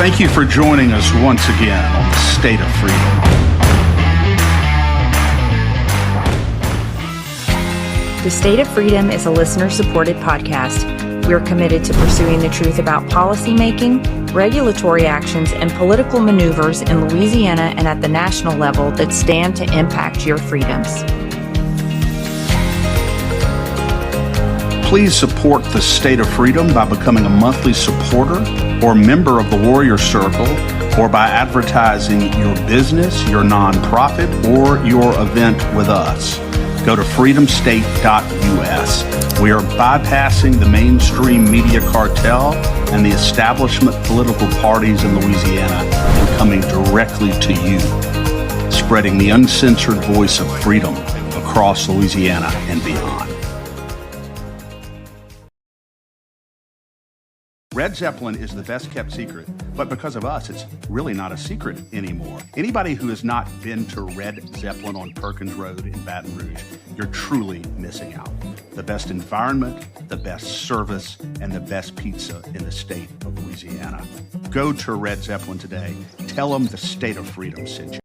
Thank you for joining us once again on the State of Freedom. The State of Freedom is a listener-supported podcast. We're committed to pursuing the truth about policymaking, regulatory actions, and political maneuvers in Louisiana and at the national level that stand to impact your freedoms. Please support the State of Freedom by becoming a monthly supporter or member of the Warrior Circle, or by advertising your business, your nonprofit, or your event with us. Go to freedomstate.us. We are bypassing the mainstream media cartel and the establishment political parties in Louisiana and coming directly to you, spreading the uncensored voice of freedom across Louisiana and beyond. Red Zeppelin is the best kept secret, but because of us, it's really not a secret anymore. Anybody who has not been to Red Zeppelin on Perkins Road in Baton Rouge, you're truly missing out. The best environment, the best service, and the best pizza in the state of Louisiana. Go to Red Zeppelin today. Tell them the State of Freedom sent you.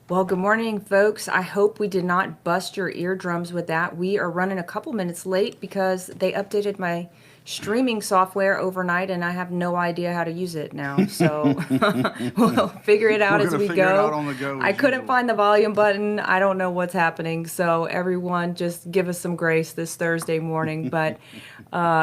Well, good morning, folks. I hope we did not bust your eardrums with that. We are running a couple minutes late because they updated my streaming software overnight, and I have no idea how to use it now. So we'll figure it out as we go. I couldn't find the volume button. I don't know what's happening. So everyone, just give us some grace this Thursday morning. But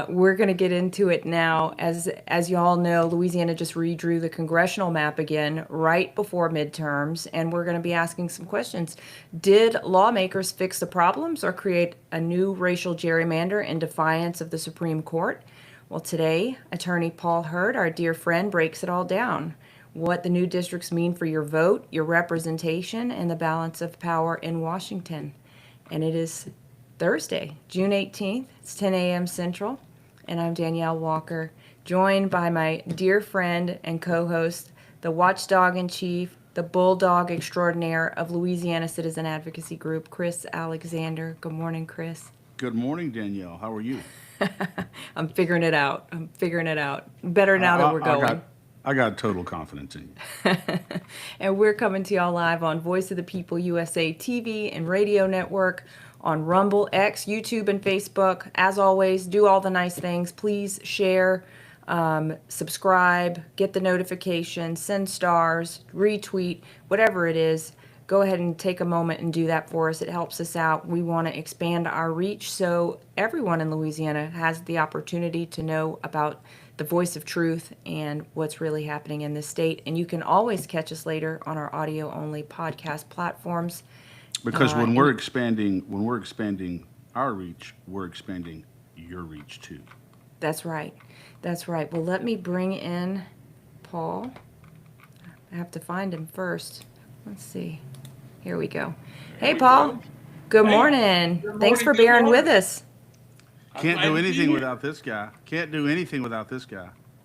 we're going to get into it now. As you all know, Louisiana just redrew the congressional map again right before midterms, and we're going to be asking some questions. Did lawmakers fix the problems or create a new racial gerrymander in defiance of the Supreme Court? Well, today, attorney Paul Hurd, our dear friend, breaks it all down. What the new districts mean for your vote, your representation, and the balance of power in Washington. And it is Thursday, June 18th. It's 10 a.m. Central. And I'm Danielle Walker, joined by my dear friend and co-host, the watchdog-in-chief, the bulldog extraordinaire of Louisiana Citizen Advocacy Group, Chris Alexander. Good morning, Chris. Good morning, Danielle. How are you? I'm figuring it out. Better now that we're going. I got total confidence in you. And we're coming to y'all live on Voice of the People USA TV and radio network, on Rumble, X, YouTube, and Facebook. As always, do all the nice things. Please share, subscribe, get the notification, send stars, retweet, whatever it is. Go ahead and take a moment and do that for us. It helps us out. We want to expand our reach so everyone in Louisiana has the opportunity to know about the voice of truth and what's really happening in this state. And you can always catch us later on our audio-only podcast platforms. Because when we're expanding our reach, we're expanding your reach too. That's right. Well, let me bring in Paul. I have to find him first. Let's see. Here we go. Hey, Paul. Good morning. Thanks for bearing with us. Can't do anything without this guy.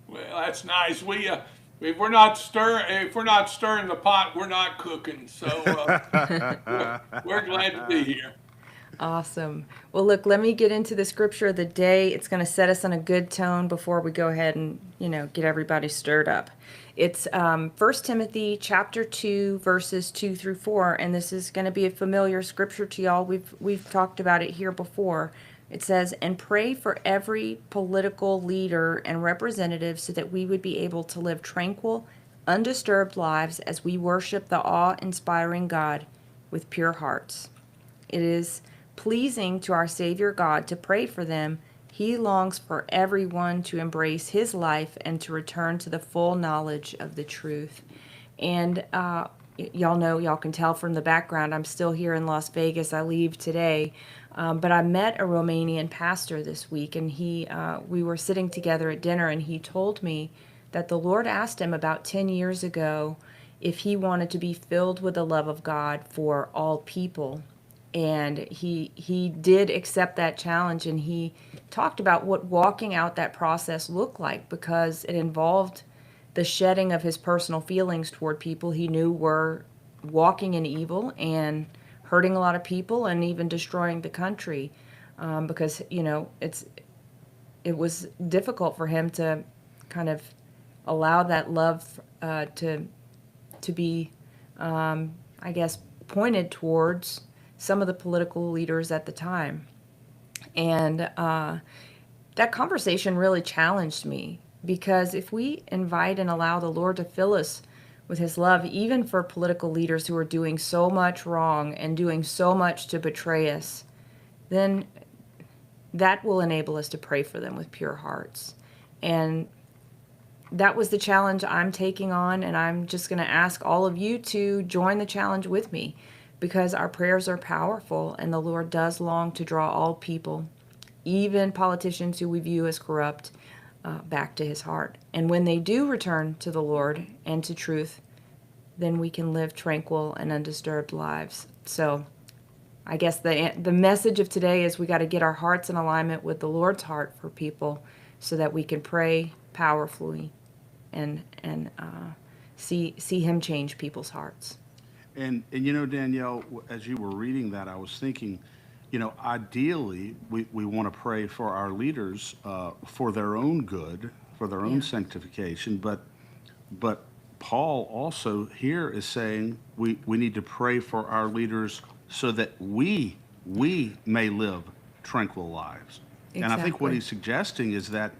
Well, that's nice. If we're not stirring the pot, we're not cooking. So we're glad to be here. Awesome. Well, look, let me get into the scripture of the day. It's going to set us on a good tone before we go ahead and, get everybody stirred up. It's 1 Timothy chapter 2, verses 2 through 4, and this is going to be a familiar scripture to y'all. We've talked about it here before. It says, "And pray for every political leader and representative so that we would be able to live tranquil, undisturbed lives as we worship the awe-inspiring God with pure hearts. It is pleasing to our Savior God to pray for them. He longs for everyone to embrace his life and to return to the full knowledge of the truth." And y'all can tell from the background, I'm still here in Las Vegas. I leave today. But I met a Romanian pastor this week, and we were sitting together at dinner, and he told me that the Lord asked him about 10 years ago if he wanted to be filled with the love of God for all people. And he did accept that challenge, and he talked about what walking out that process looked like, because it involved the shedding of his personal feelings toward people he knew were walking in evil and hurting a lot of people and even destroying the country, because it was difficult for him to kind of allow that love to be, I guess, pointed towards some of the political leaders at the time. And that conversation really challenged me, because if we invite and allow the Lord to fill us with his love, even for political leaders who are doing so much wrong and doing so much to betray us, then that will enable us to pray for them with pure hearts. And that was the challenge I'm taking on, and I'm just going to ask all of you to join the challenge with me, because our prayers are powerful, and the Lord does long to draw all people, even politicians who we view as corrupt, back to his heart. And when they do return to the Lord and to truth, then we can live tranquil and undisturbed lives. So I guess the message of today is we got to get our hearts in alignment with the Lord's heart for people, so that we can pray powerfully and see him change people's hearts. And Danielle, as you were reading that, I was thinking, ideally, we want to pray for our leaders for their own good, for their own sanctification. But Paul also here is saying we need to pray for our leaders so that we may live tranquil lives. Exactly. And I think what he's suggesting is that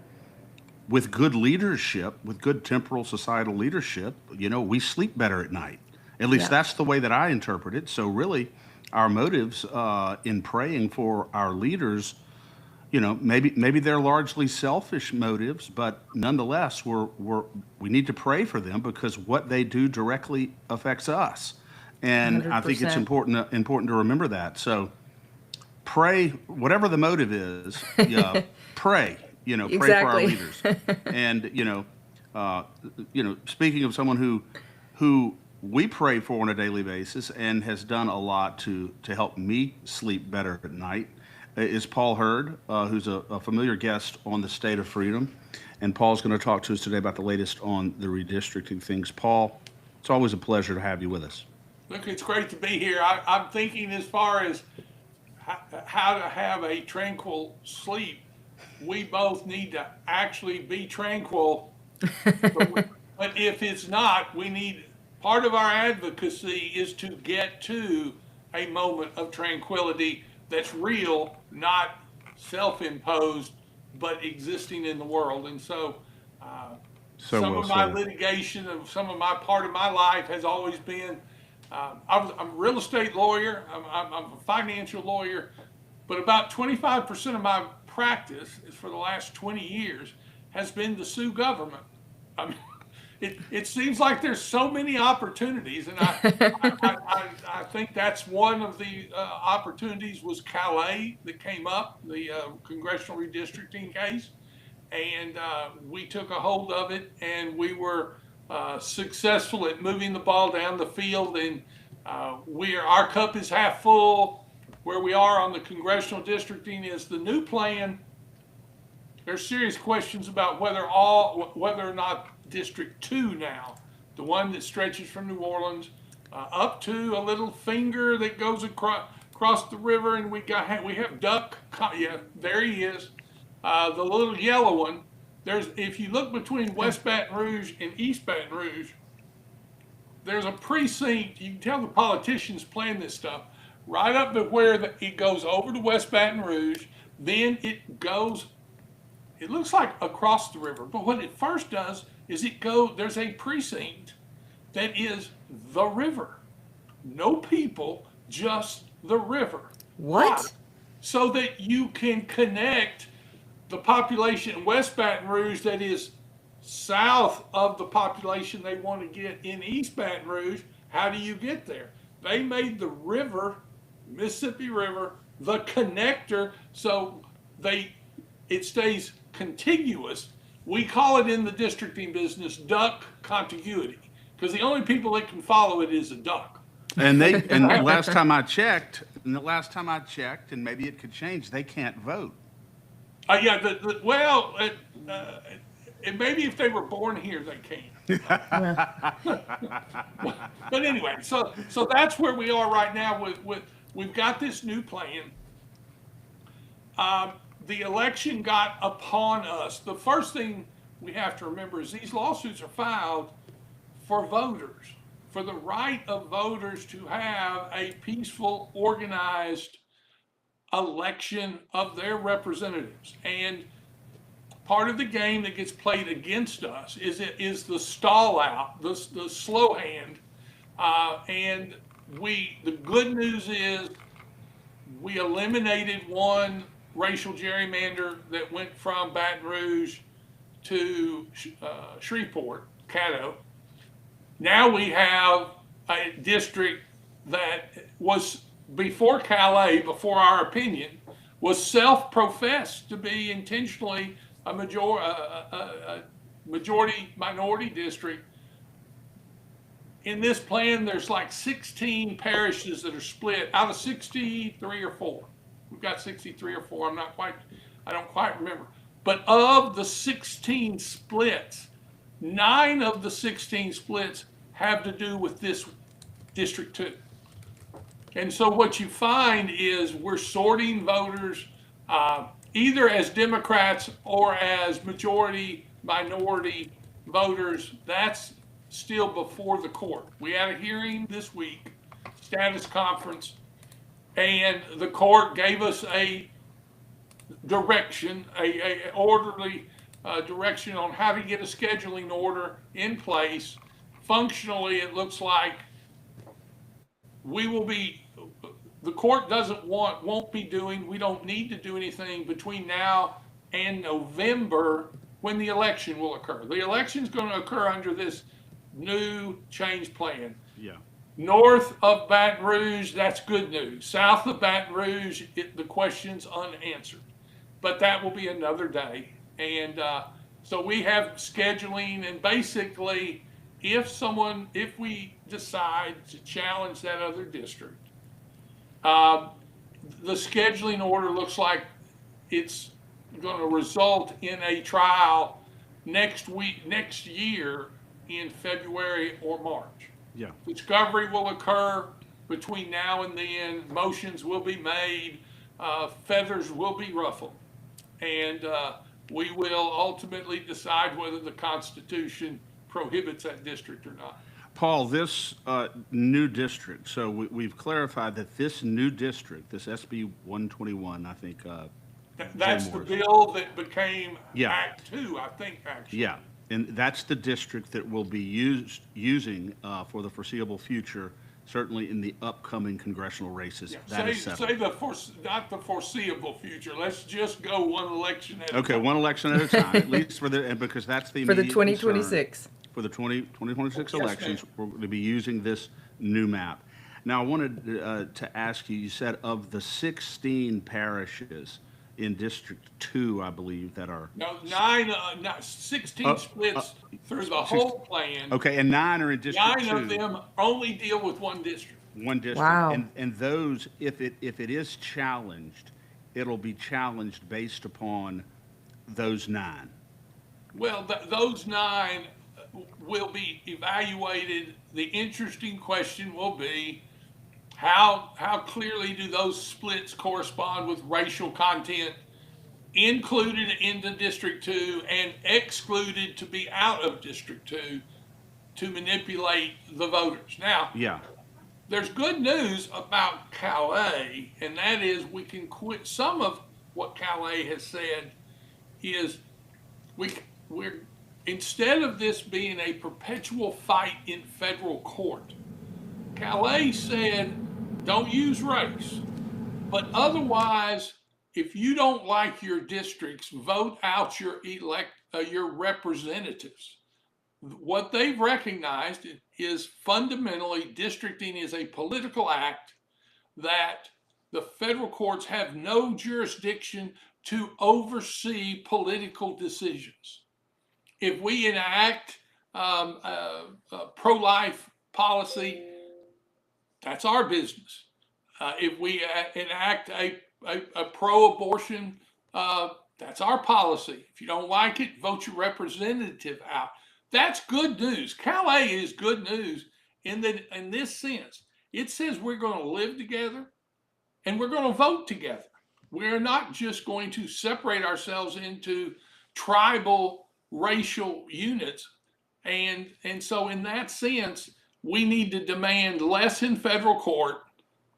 with good leadership, with good temporal societal leadership, we sleep better at night. At least that's the way that I interpret it. So really, our motives in praying for our leaders, maybe they're largely selfish motives, but nonetheless, we need to pray for them, because what they do directly affects us. And 100%. I think it's important to remember that. So pray, whatever the motive is, pray. Pray for our leaders. And speaking of someone who we pray for on a daily basis and has done a lot to help me sleep better at night, is Paul Hurd, who's a familiar guest on the State of Freedom. And Paul's going to talk to us today about the latest on the redistricting things. Paul, it's always a pleasure to have you with us. Look, it's great to be here. I'm thinking as far as how to have a tranquil sleep. We both need to actually be tranquil. But if it's not, part of our advocacy is to get to a moment of tranquility that's real, not self-imposed, but existing in the world. And so some of my litigation, some of my part of my life has always been, I'm a real estate lawyer, I'm a financial lawyer, but about 25% of my practice is for the last 20 years has been to sue government. I mean, it seems like there's so many opportunities, and I think that's one of the opportunities was Calais that came up, the congressional redistricting case, and we took a hold of it, and we were successful at moving the ball down the field, and our cup is half full. Where we are on the congressional districting is the new plan. There's serious questions about whether or not District 2 now, the one that stretches from New Orleans up to a little finger that goes across the river, and we have Duck. Yeah, there he is. The little yellow one. If you look between West Baton Rouge and East Baton Rouge, there's a precinct. You can tell the politicians plan this stuff right up to where it goes over to West Baton Rouge. Then it goes. It looks like across the river, but what it first does is there's a precinct that is the river. No people, just the river. What? Why? So that you can connect the population in West Baton Rouge that is south of the population they want to get in East Baton Rouge. How do you get there? They made the river, Mississippi River, the connector, so it stays contiguous. We call it in the districting business duck contiguity, because the only people that can follow it is a duck. And last time I checked, and maybe it could change, they can't vote. And maybe if they were born here, they can. But anyway, so that's where we are right now. We've got this new plan. The election got upon us. The first thing we have to remember is these lawsuits are filed for voters, for the right of voters to have a peaceful, organized election of their representatives. And part of the game that gets played against us is the stall out, the slow hand. And the good news is we eliminated one racial gerrymander that went from Baton Rouge to Shreveport, Caddo. Now we have a district that was, before Calais, before our opinion, was self-professed to be intentionally a majority minority district. In this plan, there's like 16 parishes that are split out of 63 or 4. We've got 63 or 4. I don't quite remember. But of the 16 splits, 9 of the 16 splits have to do with this District 2. And so what you find is we're sorting voters either as Democrats or as majority minority voters. That's still before the court. We had a hearing this week, status conference, and the court gave us a direction, a orderly direction on how to get a scheduling order in place. Functionally, it looks like we the court won't be doing, we don't need to do anything between now and November when the election will occur. The election's going to occur under this new change plan. Yeah. North of Baton Rouge, that's good news. South of Baton Rouge, the question's unanswered. But that will be another day. And so we have scheduling, and basically, if we decide to challenge that other district, the scheduling order looks like it's going to result in a trial next year in February or March. Yeah. Discovery will occur between now and then. Motions will be made. Feathers will be ruffled. And we will ultimately decide whether the Constitution prohibits that district or not. Paul, this new district, so we've clarified that this new district, this SB 121, I think. That's the bill that became Yeah. Act 2, I think, actually. Yeah, and that's the district that will be using for the foreseeable future, certainly in the upcoming congressional races. Yeah. That is settled. Not the foreseeable future. Let's just go one election at a Okay, time. one election at a time, at least and because that's the For the immediate concern. 2026. For the 2026 Yes, elections, ma'am. we're going to be using this new map. Now, I wanted to ask you, you said of the 16 parishes in District 2, I believe, that are... No, 16 splits through the whole plan. Okay, and 9 are in District 2. 9 of them only deal with one district. One district. Wow. And those, if it is challenged, it'll be challenged based upon those 9. Well, those 9 will be evaluated. The interesting question will be how clearly do those splits correspond with racial content included into District 2 and excluded to be out of District 2 to manipulate the voters. Now, Yeah. there's good news about Calais, and that is we can quit. Some of what Calais has said is we're instead of this being a perpetual fight in federal court, Calais said, don't use race. But otherwise, if you don't like your districts, vote out your representatives. What they've recognized is fundamentally districting is a political act that the federal courts have no jurisdiction to oversee political decisions. If we enact pro-life policy, that's our business. If we enact a pro-abortion, that's our policy. If you don't like it, vote your representative out. That's good news. Calais is good news in this sense. It says we're going to live together and we're going to vote together. We're not just going to separate ourselves into tribal racial units. And so in that sense, we need to demand less in federal court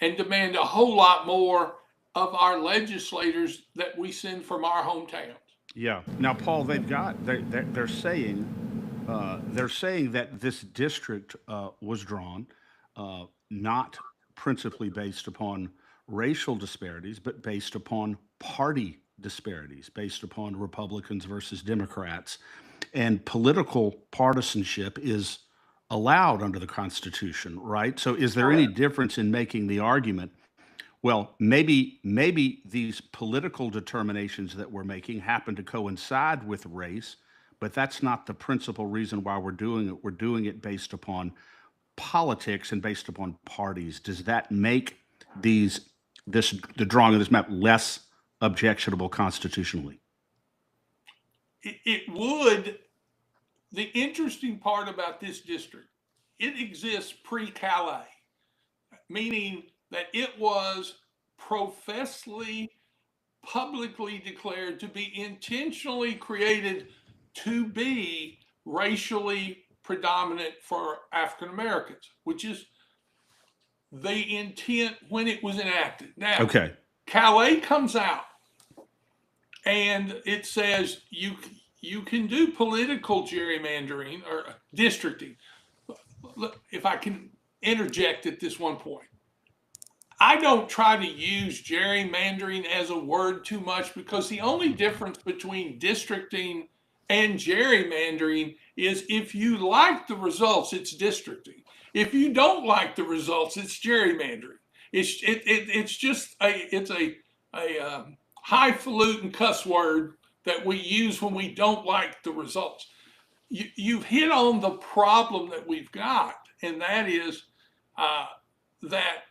and demand a whole lot more of our legislators that we send from our hometowns. Yeah. Now, Paul, they're saying that this district was drawn not principally based upon racial disparities, but based upon party disparities, based upon Republicans versus Democrats, and political partisanship is allowed under the Constitution, right? So, is there any difference in making the argument? Well, maybe these political determinations that we're making happen to coincide with race, but that's not the principal reason why we're doing it. We're doing it based upon politics and based upon parties. Does that make the drawing of this map less objectionable constitutionally? It would. The interesting part about this district, it exists pre-Calais, meaning that it was professedly, publicly declared to be intentionally created to be racially predominant for African Americans, which is the intent when it was enacted. Now, Okay. Calais comes out and it says you can do political gerrymandering or districting. Look, if I can interject at this one point, I don't try to use gerrymandering as a word too much, because the only difference between districting and gerrymandering is if you like the results, it's districting. If you don't like the results, it's gerrymandering. It's just a highfalutin cuss word that we use when we don't like the results. You've hit on the problem that we've got, and that is that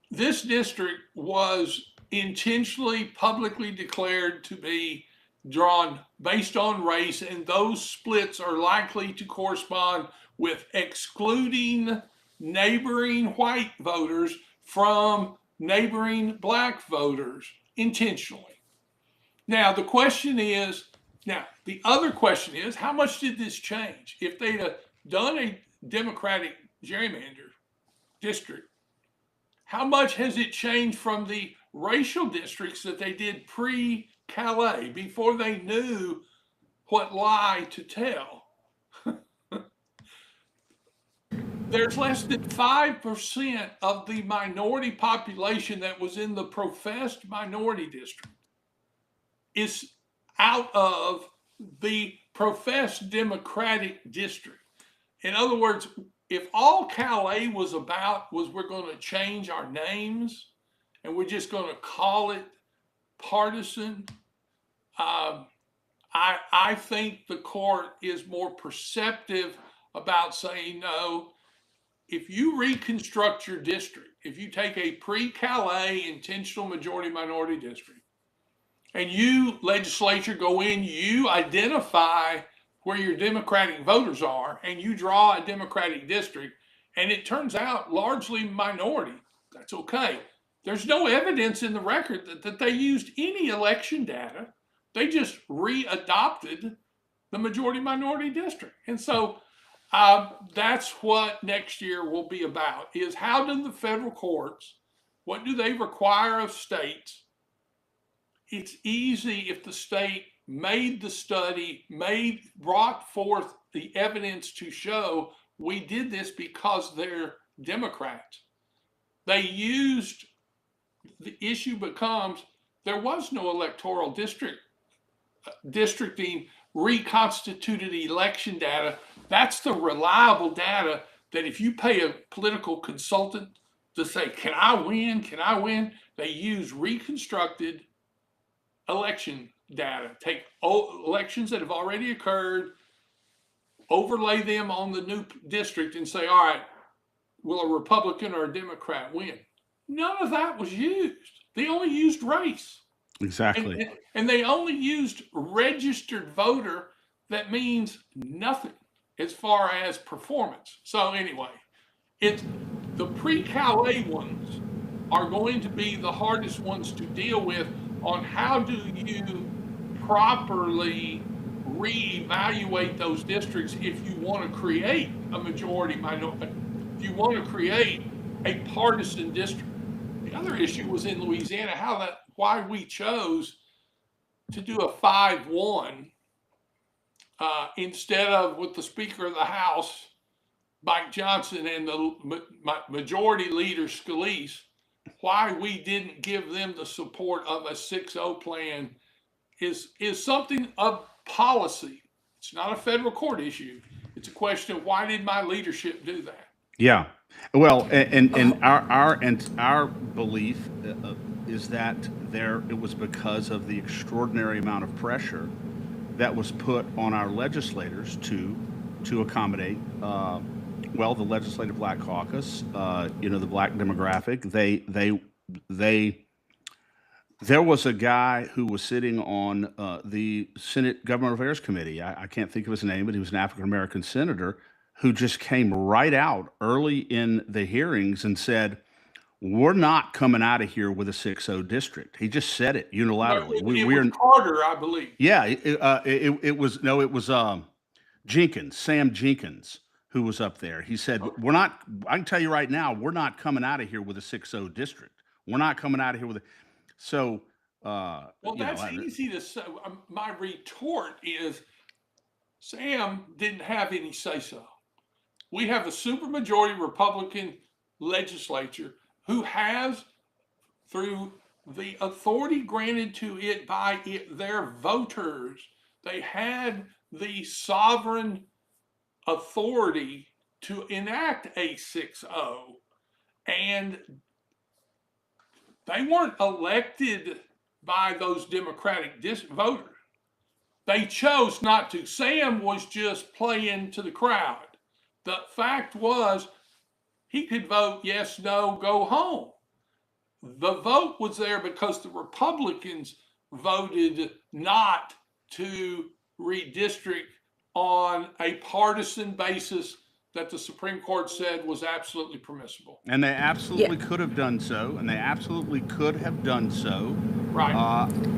this district was intentionally publicly declared to be drawn based on race, and those splits are likely to correspond with excluding neighboring white voters from neighboring black voters intentionally. Now, the other question is, how much did this change? If they'd have done a Democratic gerrymander district, how much has it changed from the racial districts that they did pre-Calais, before they knew what lie to tell? There's less than 5% of the minority population that was in the professed minority district is out of the professed Democratic district. In other words, if all Calais was about was we're going to change our names and we're just going to call it partisan, I think the court is more perceptive about saying, no, if you reconstruct your district, if you take a pre-Calais intentional majority minority district, and you, legislature, go in, you identify where your Democratic voters are, and you draw a Democratic district, and it turns out largely minority, that's okay. There's no evidence in the record that they used any election data. They just readopted the majority minority district. And so that's what next year will be about, is how do the federal courts, what do they require of states? It's easy if the state made the study, brought forth the evidence to show we did this because they're Democrats. They used, the issue becomes, there was no electoral districting reconstituted election data. That's the reliable data that if you pay a political consultant to say, can I win? Can I win? They use reconstructed election data, take elections that have already occurred, overlay them on the new district and say, all right, will a Republican or a Democrat win? None of that was used. They only used race. Exactly. And they only used registered voter. That means nothing as far as performance. So anyway, the pre-Calais ones are going to be the hardest ones to deal with on how do you properly reevaluate those districts if you want to create a majority minority, if you want to create a partisan district. The other issue was in Louisiana, why we chose to do a 5-1 instead of with the Speaker of the House, Mike Johnson, and the majority leader, Scalise. Why we didn't give them the support of a 6-0 plan is something of policy. It's not a federal court issue. It's a question of why did my leadership do that? Yeah. Well, and our belief is that it was because of the extraordinary amount of pressure that was put on our legislators to accommodate the legislative black caucus, the black demographic. There was a guy who was sitting on the Senate Government Affairs Committee. I can't think of his name, but he was an African American senator who just came right out early in the hearings and said, "We're not coming out of here with a 6-0 district." He just said it unilaterally. It was Carter, I believe. Yeah, it was Sam Jenkins, who was up there. He said, "We're not. I can tell you right now, we're not coming out of here with a 6-0 district. We're not coming out of here with a." So, that's easy to say. My retort is, Sam didn't have any say-so. We have a supermajority Republican legislature who has, through the authority granted to it by their voters, they had the sovereign authority to enact a 6-0, and they weren't elected by those Democratic voters. They chose not to. Sam was just playing to the crowd. The fact was, he could vote yes, no, go home. The vote was there because the Republicans voted not to redistrict on a partisan basis that the Supreme Court said was absolutely permissible. And they absolutely could have done so, and they absolutely could have done so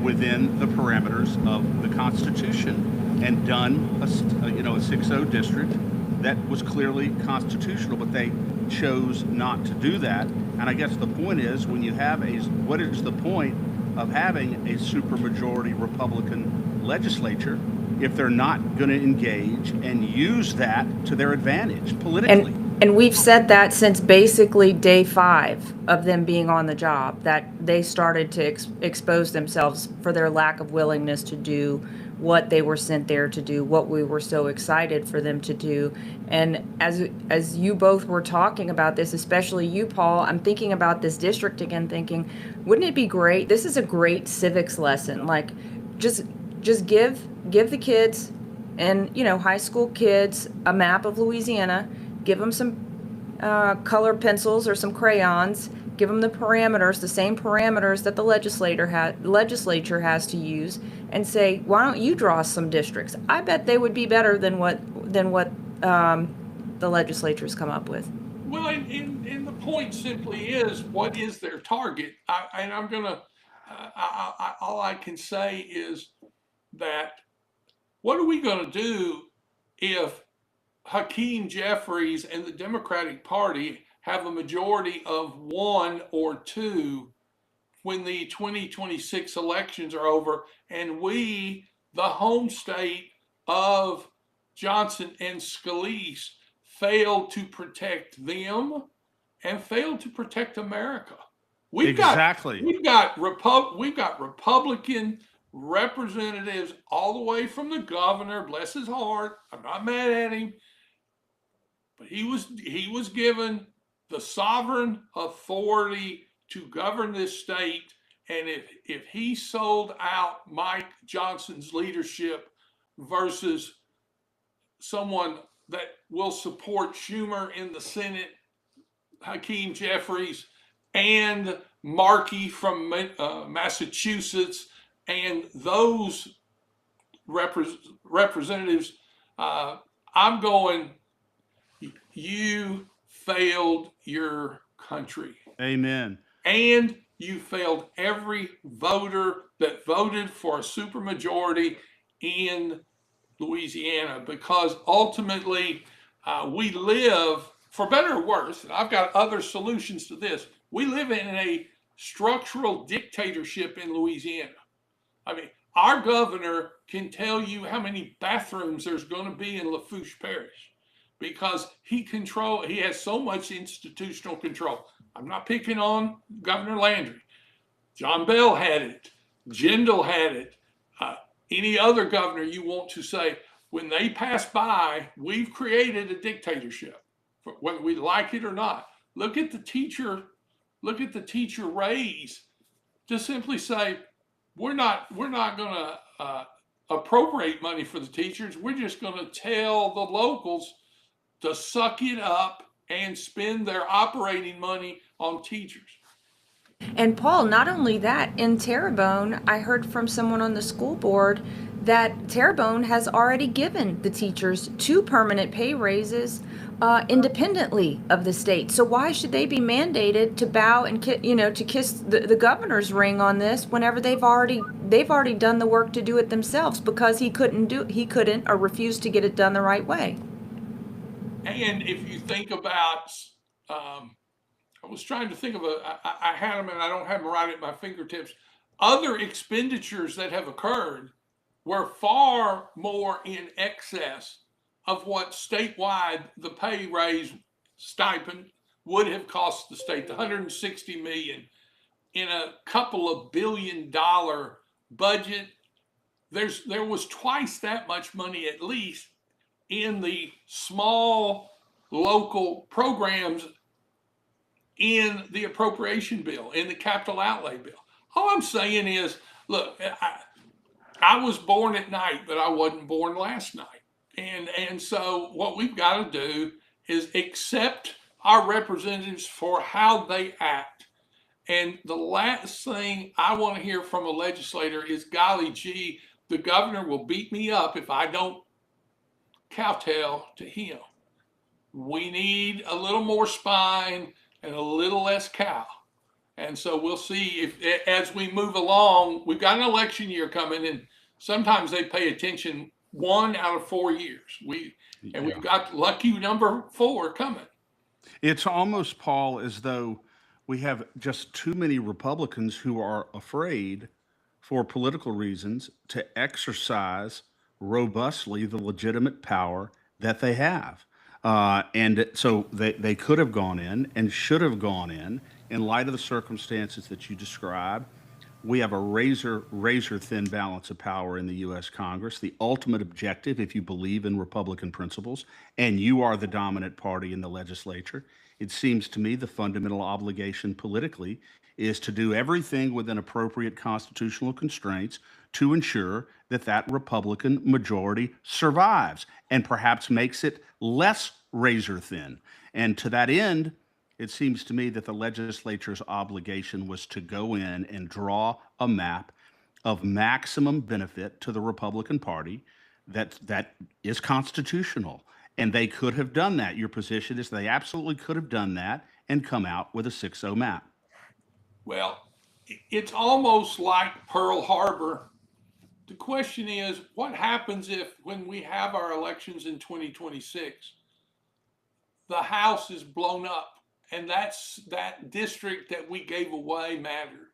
within the parameters of the Constitution and done a 6-0 district that was clearly constitutional, but they chose not to do that. And I guess the point is, what is the point of having a supermajority Republican legislature if they're not going to engage and use that to their advantage politically? And we've said that since basically day 5 of them being on the job, that they started to expose themselves for their lack of willingness to do what they were sent there to do, what we were so excited for them to do. And as you both were talking about this, especially you, Paul, I'm thinking about this district again, thinking, wouldn't it be great? This is a great civics lesson. Like, just give the kids and, high school kids a map of Louisiana, give them some color pencils or some crayons, give them the parameters, the same parameters that the legislature has to use, and say, why don't you draw some districts? I bet they would be better than what the legislature's come up with. Well, and the point simply is, what is their target? All I can say is that what are we going to do if Hakeem Jeffries and the Democratic Party have a majority of 1 or 2 when the 2026 elections are over, and we, the home state of Johnson and Scalise, fail to protect them and fail to protect America? We've got Republican representatives all the way from the governor, bless his heart. I'm not mad at him, but he was given the sovereign authority to govern this state. And if he sold out Mike Johnson's leadership versus someone that will support Schumer in the Senate, Hakeem Jeffries, and Markey from Massachusetts, and those representatives, I'm going, you failed your country. Amen. And you failed every voter that voted for a supermajority in Louisiana, because ultimately we live, for better or worse, and I've got other solutions to this, we live in a structural dictatorship in Louisiana. I mean, our governor can tell you how many bathrooms there's going to be in Lafourche Parish because he has so much institutional control. I'm not picking on Governor Landry. John Bell had it. Jindal had it. Any other governor you want to say, when they pass by, we've created a dictatorship, whether we like it or not. Look at the teacher raise to simply say, we're not going to appropriate money for the teachers. We're just going to tell the locals to suck it up and spend their operating money on teachers. And Paul, not only that, in Terrebonne, I heard from someone on the school board that Terrebonne has already given the teachers 2 permanent pay raises independently of the state. So why should they be mandated to bow and to kiss the governor's ring on this whenever they've already done the work to do it themselves because he couldn't or refused to get it done the right way? And if you think about, I was trying to think of I had them and I don't have them right at my fingertips. Other expenditures that have occurred were far more in excess of what statewide the pay raise stipend would have cost the state. The $160 million in a couple of $1 billion budget. There was twice that much money at least in the small local programs in the appropriation bill, in the capital outlay bill. All I'm saying is, look, I was born at night, but I wasn't born last night. And so what we've got to do is accept our representatives for how they act. And the last thing I want to hear from a legislator is, golly gee, the governor will beat me up if I don't kowtow to him. We need a little more spine and a little less cow. And so we'll see if, as we move along, we've got an election year coming, and sometimes they pay attention 1 out of 4 years. We've got lucky number 4 coming. It's almost, Paul, as though we have just too many Republicans who are afraid, for political reasons, to exercise robustly the legitimate power that they have. And so they could have gone in and should have gone in light of the circumstances that you describe. We have a razor thin balance of power in the U.S. Congress. The ultimate objective, if you believe in Republican principles, and you are the dominant party in the legislature, it seems to me the fundamental obligation politically is to do everything within appropriate constitutional constraints to ensure that that Republican majority survives and perhaps makes it less razor thin. And to that end, it seems to me that the legislature's obligation was to go in and draw a map of maximum benefit to the Republican Party that is constitutional. And they could have done that. Your position is they absolutely could have done that and come out with a 6-0 map. Well, it's almost like Pearl Harbor. The question is, what happens if, when we have our elections in 2026, the House is blown up, and that district that we gave away mattered?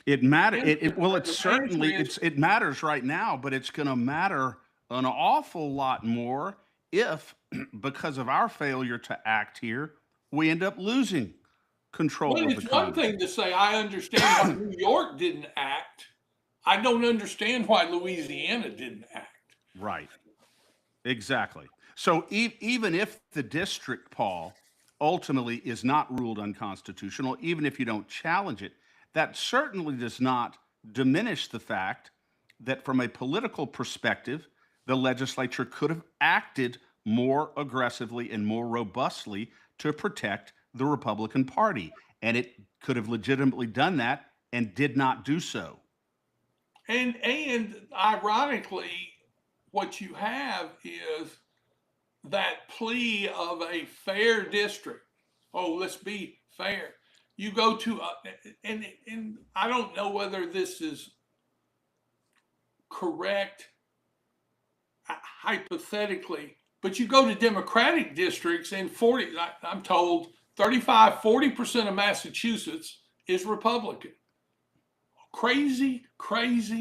It matters. It matters right now, but it's going to matter an awful lot more if, because of our failure to act here, we end up losing control Well, of the it's one Congress. thing to say, I understand why New York didn't act. I don't understand why Louisiana didn't act. Right. Exactly. So even if the district, Paul, ultimately is not ruled unconstitutional, even if you don't challenge it, that certainly does not diminish the fact that from a political perspective, the legislature could have acted more aggressively and more robustly to protect the Republican Party. And it could have legitimately done that and did not do so. And ironically, what you have is that plea of a fair district. Oh, let's be fair. You go to, and I don't know whether this is correct hypothetically, but you go to Democratic districts and I'm told 40% of Massachusetts is Republican. Crazy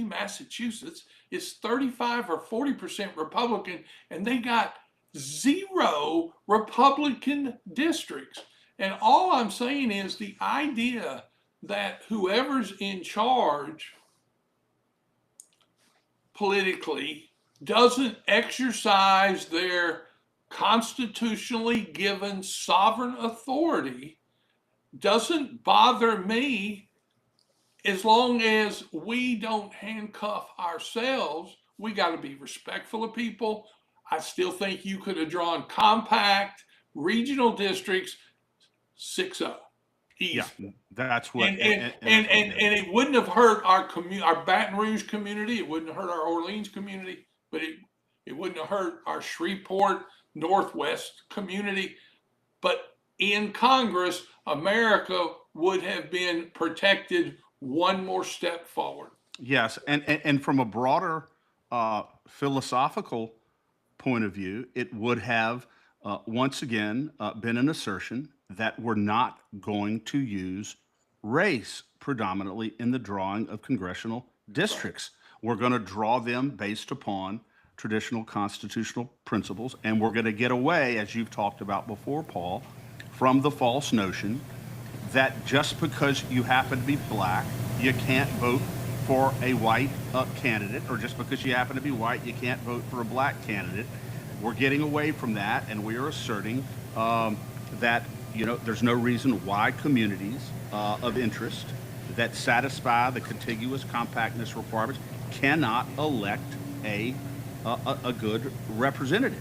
Massachusetts is 35 or 40% Republican, and they got 0 Republican districts. And all I'm saying is the idea that whoever's in charge politically doesn't exercise their constitutionally given sovereign authority doesn't bother me, as long as we don't handcuff ourselves. We got to be respectful of people. I still think you could have drawn compact regional districts 6-0 easy. Yeah, that's what. And it wouldn't have hurt our Baton Rouge community. It wouldn't have hurt our Orleans community, but it wouldn't have hurt our Shreveport Northwest community. But in Congress, America would have been protected one more step forward. Yes, and from a broader philosophical point of view, it would have once again been an assertion that we're not going to use race predominantly in the drawing of congressional districts. We're going to draw them based upon traditional constitutional principles, and we're going to get away, as you've talked about before, Paul, from the false notion that just because you happen to be black, you can't vote for a white candidate, or just because you happen to be white, you can't vote for a black candidate. We're getting away from that, and we are asserting that there's no reason why communities of interest that satisfy the contiguous compactness requirements cannot elect a good representative.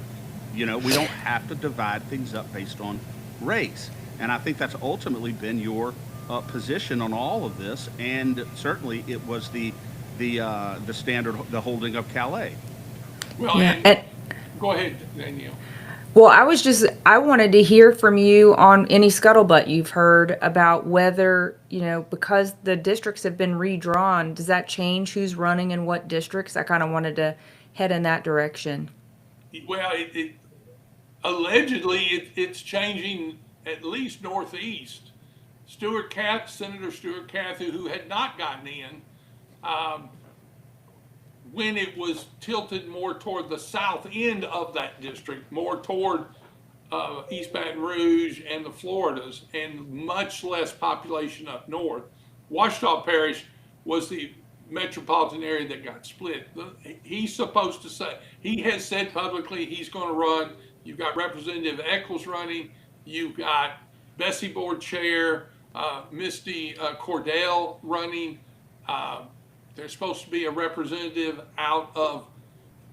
We don't have to divide things up based on race. And I think that's ultimately been your position on all of this, and certainly it was the standard, the holding of Calais. Well, Yeah. Go ahead, Danielle. Well, I wanted to hear from you on any scuttlebutt you've heard about whether, because the districts have been redrawn, does that change who's running in what districts? I kind of wanted to head in that direction. Well, allegedly it's changing at least northeast. Senator Stuart Cathy, who had not gotten in, when it was tilted more toward the south end of that district, more toward East Baton Rouge and the Floridas, and much less population up north. Ouachita Parish was the metropolitan area that got split. He has said publicly he's going to run. You've got Representative Eccles running. You've got Bessie Board Chair Misty Cordell running. There's supposed to be a representative out of,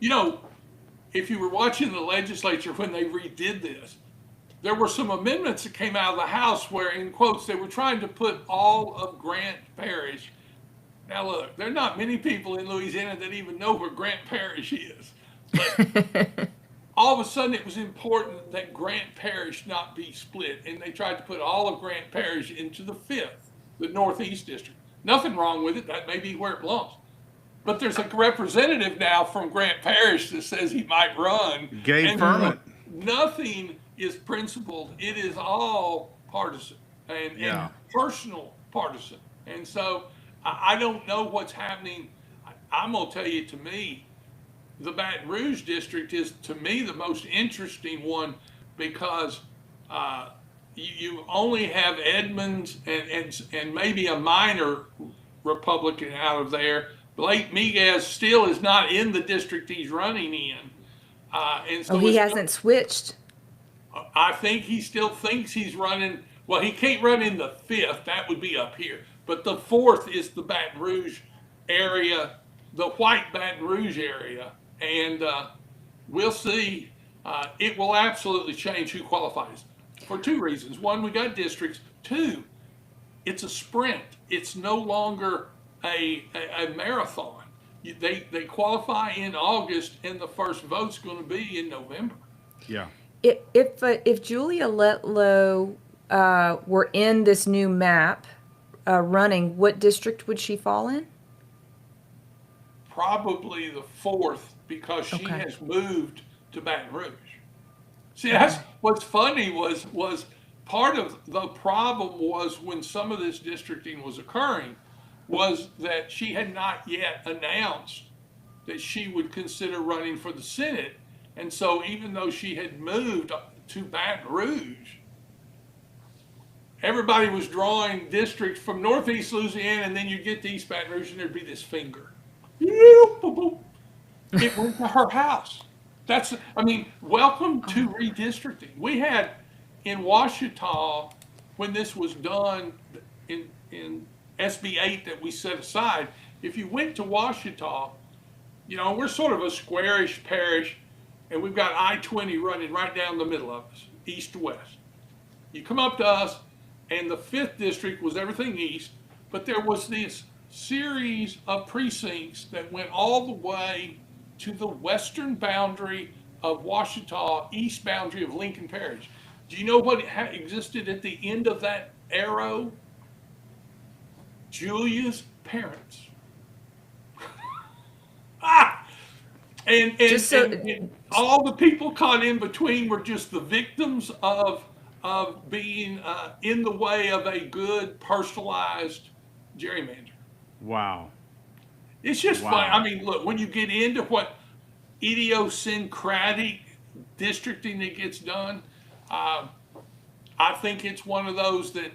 if you were watching the legislature when they redid this, there were some amendments that came out of the House where, in quotes, they were trying to put all of Grant Parish. Now look, there are not many people in Louisiana that even know where Grant Parish is. But all of a sudden it was important that Grant Parish not be split, and they tried to put all of Grant Parish into the 5th, the Northeast District. Nothing wrong with it. That may be where it belongs. But there's a representative now from Grant Parish that says he might run. Gabe Furman. Nothing is principled. It is all partisan and personal partisan. And so I don't know what's happening. I'm going to tell you, to me, the Baton Rouge district is, to me, the most interesting one, because you only have Edmonds and maybe a minor Republican out of there. Blake Miguez still is not in the district he's running in. And so he hasn't switched? I think he still thinks he's running. Well, he can't run in the 5th. That would be up here. But the 4th is the Baton Rouge area, the white Baton Rouge area. And we'll see. It will absolutely change who qualifies for 2 reasons. 1, we got districts. 2, it's a sprint. It's no longer a marathon. They qualify in August, and the first vote's going to be in November. Yeah. If Julia Letlow were in this new map running, what district would she fall in? Probably the 4th because she Okay. has moved to Baton Rouge. See, that's what's funny was part of the problem was when some of this districting was occurring was that she had not yet announced that she would consider running for the Senate. And so even though she had moved to Baton Rouge, everybody was drawing districts from Northeast Louisiana, and then you'd get to East Baton Rouge and there'd be this finger. It went to her house. Welcome to redistricting. We had in Washita, when this was done in SB 8 that we set aside, if you went to Washita, we're sort of a squarish parish, and we've got I-20 running right down the middle of us, east to west. You come up to us, and the 5th district was everything east, but there was this series of precincts that went all the way to the western boundary of Washita, east boundary of Lincoln Parish. Do you know what existed at the end of that arrow? Julia's parents. And all the people caught in between were just the victims of being in the way of a good personalized gerrymander. Wow. It's just Wow. fun. I mean, look, when you get into what idiosyncratic districting that gets done, I think it's one of those that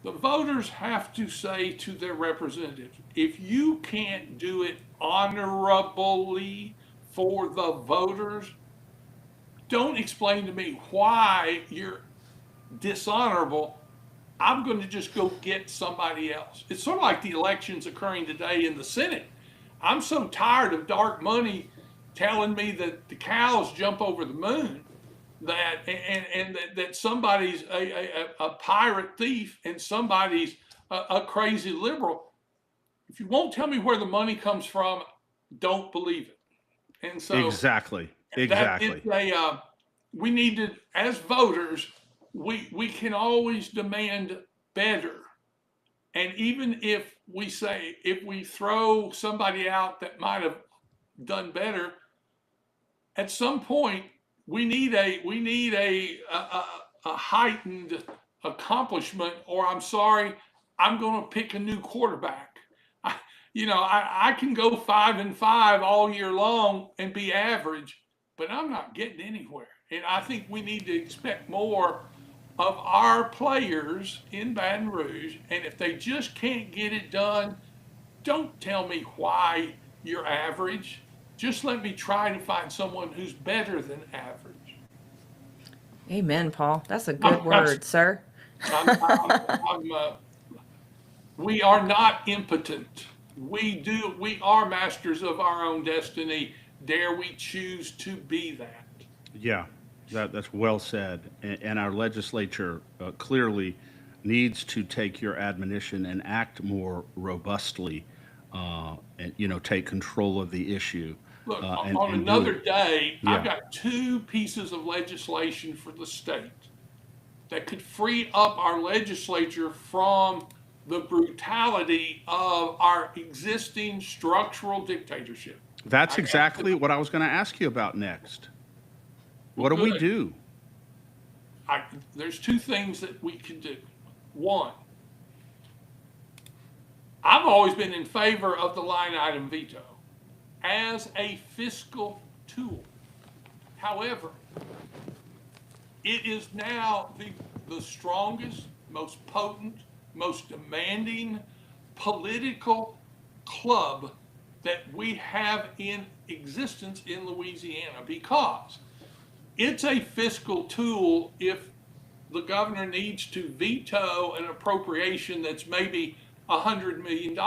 the voters have to say to their representatives, if you can't do it honorably for the voters, don't explain to me why you're dishonorable. I'm going to just go get somebody else. It's sort of like the elections occurring today in the Senate. I'm so tired of dark money telling me that the cows jump over the moon, that somebody's a pirate thief and somebody's a crazy liberal. If you won't tell me where the money comes from, don't believe it. And so Exactly. we need to, as voters, we can always demand better. And even if we throw somebody out that might have done better, at some point we need a heightened accomplishment, or I'm sorry, I'm going to pick a new quarterback. I can go 5-5 all year long and be average, but I'm not getting anywhere. And I think we need to expect more of our players in Baton Rouge. And if they just can't get it done, don't tell me why you're average. Just let me try to find someone who's better than average. Amen, Paul. That's a good word, sir. We are not impotent. We are masters of our own destiny. Dare we choose to be that? Yeah, that's well said. And our legislature clearly needs to take your admonition and act more robustly, and take control of the issue. Look, and do another it. day, Yeah. I've got 2 pieces of legislation for the state that could free up our legislature from the brutality of our existing structural dictatorship. That's exactly what I was going to ask you about next. What do we Good. do? There's 2 things that we can do. One, I've always been in favor of the line item veto as a fiscal tool. However, it is now the strongest, most potent, most demanding political club that we have in existence in Louisiana, because it's a fiscal tool if the governor needs to veto an appropriation that's maybe $100 million.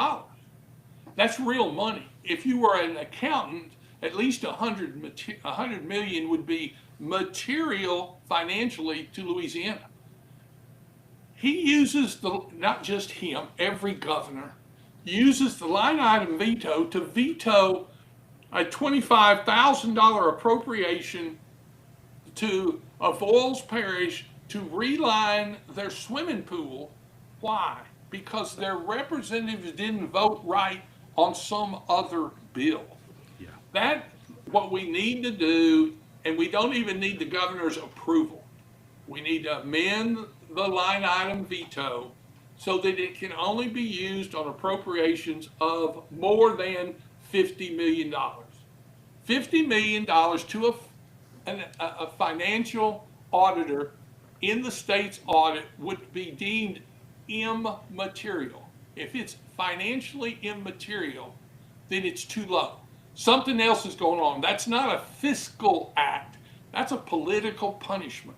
That's real money. If you were an accountant, at least $100 million would be material financially to Louisiana. He uses not just him, every governor uses the line item veto to veto a $25,000 appropriation to Avoyelles Parish to reline their swimming pool. Why? Because their representatives didn't vote right on some other bill. Yeah. That, what we need to do, and we don't even need the governor's approval. We need to amend the line item veto so that it can only be used on appropriations of more than $50 million. $50 million to a financial auditor in the state's audit would be deemed immaterial. If it's financially immaterial, then it's too low. Something else is going on. That's not a fiscal act. That's a political punishment.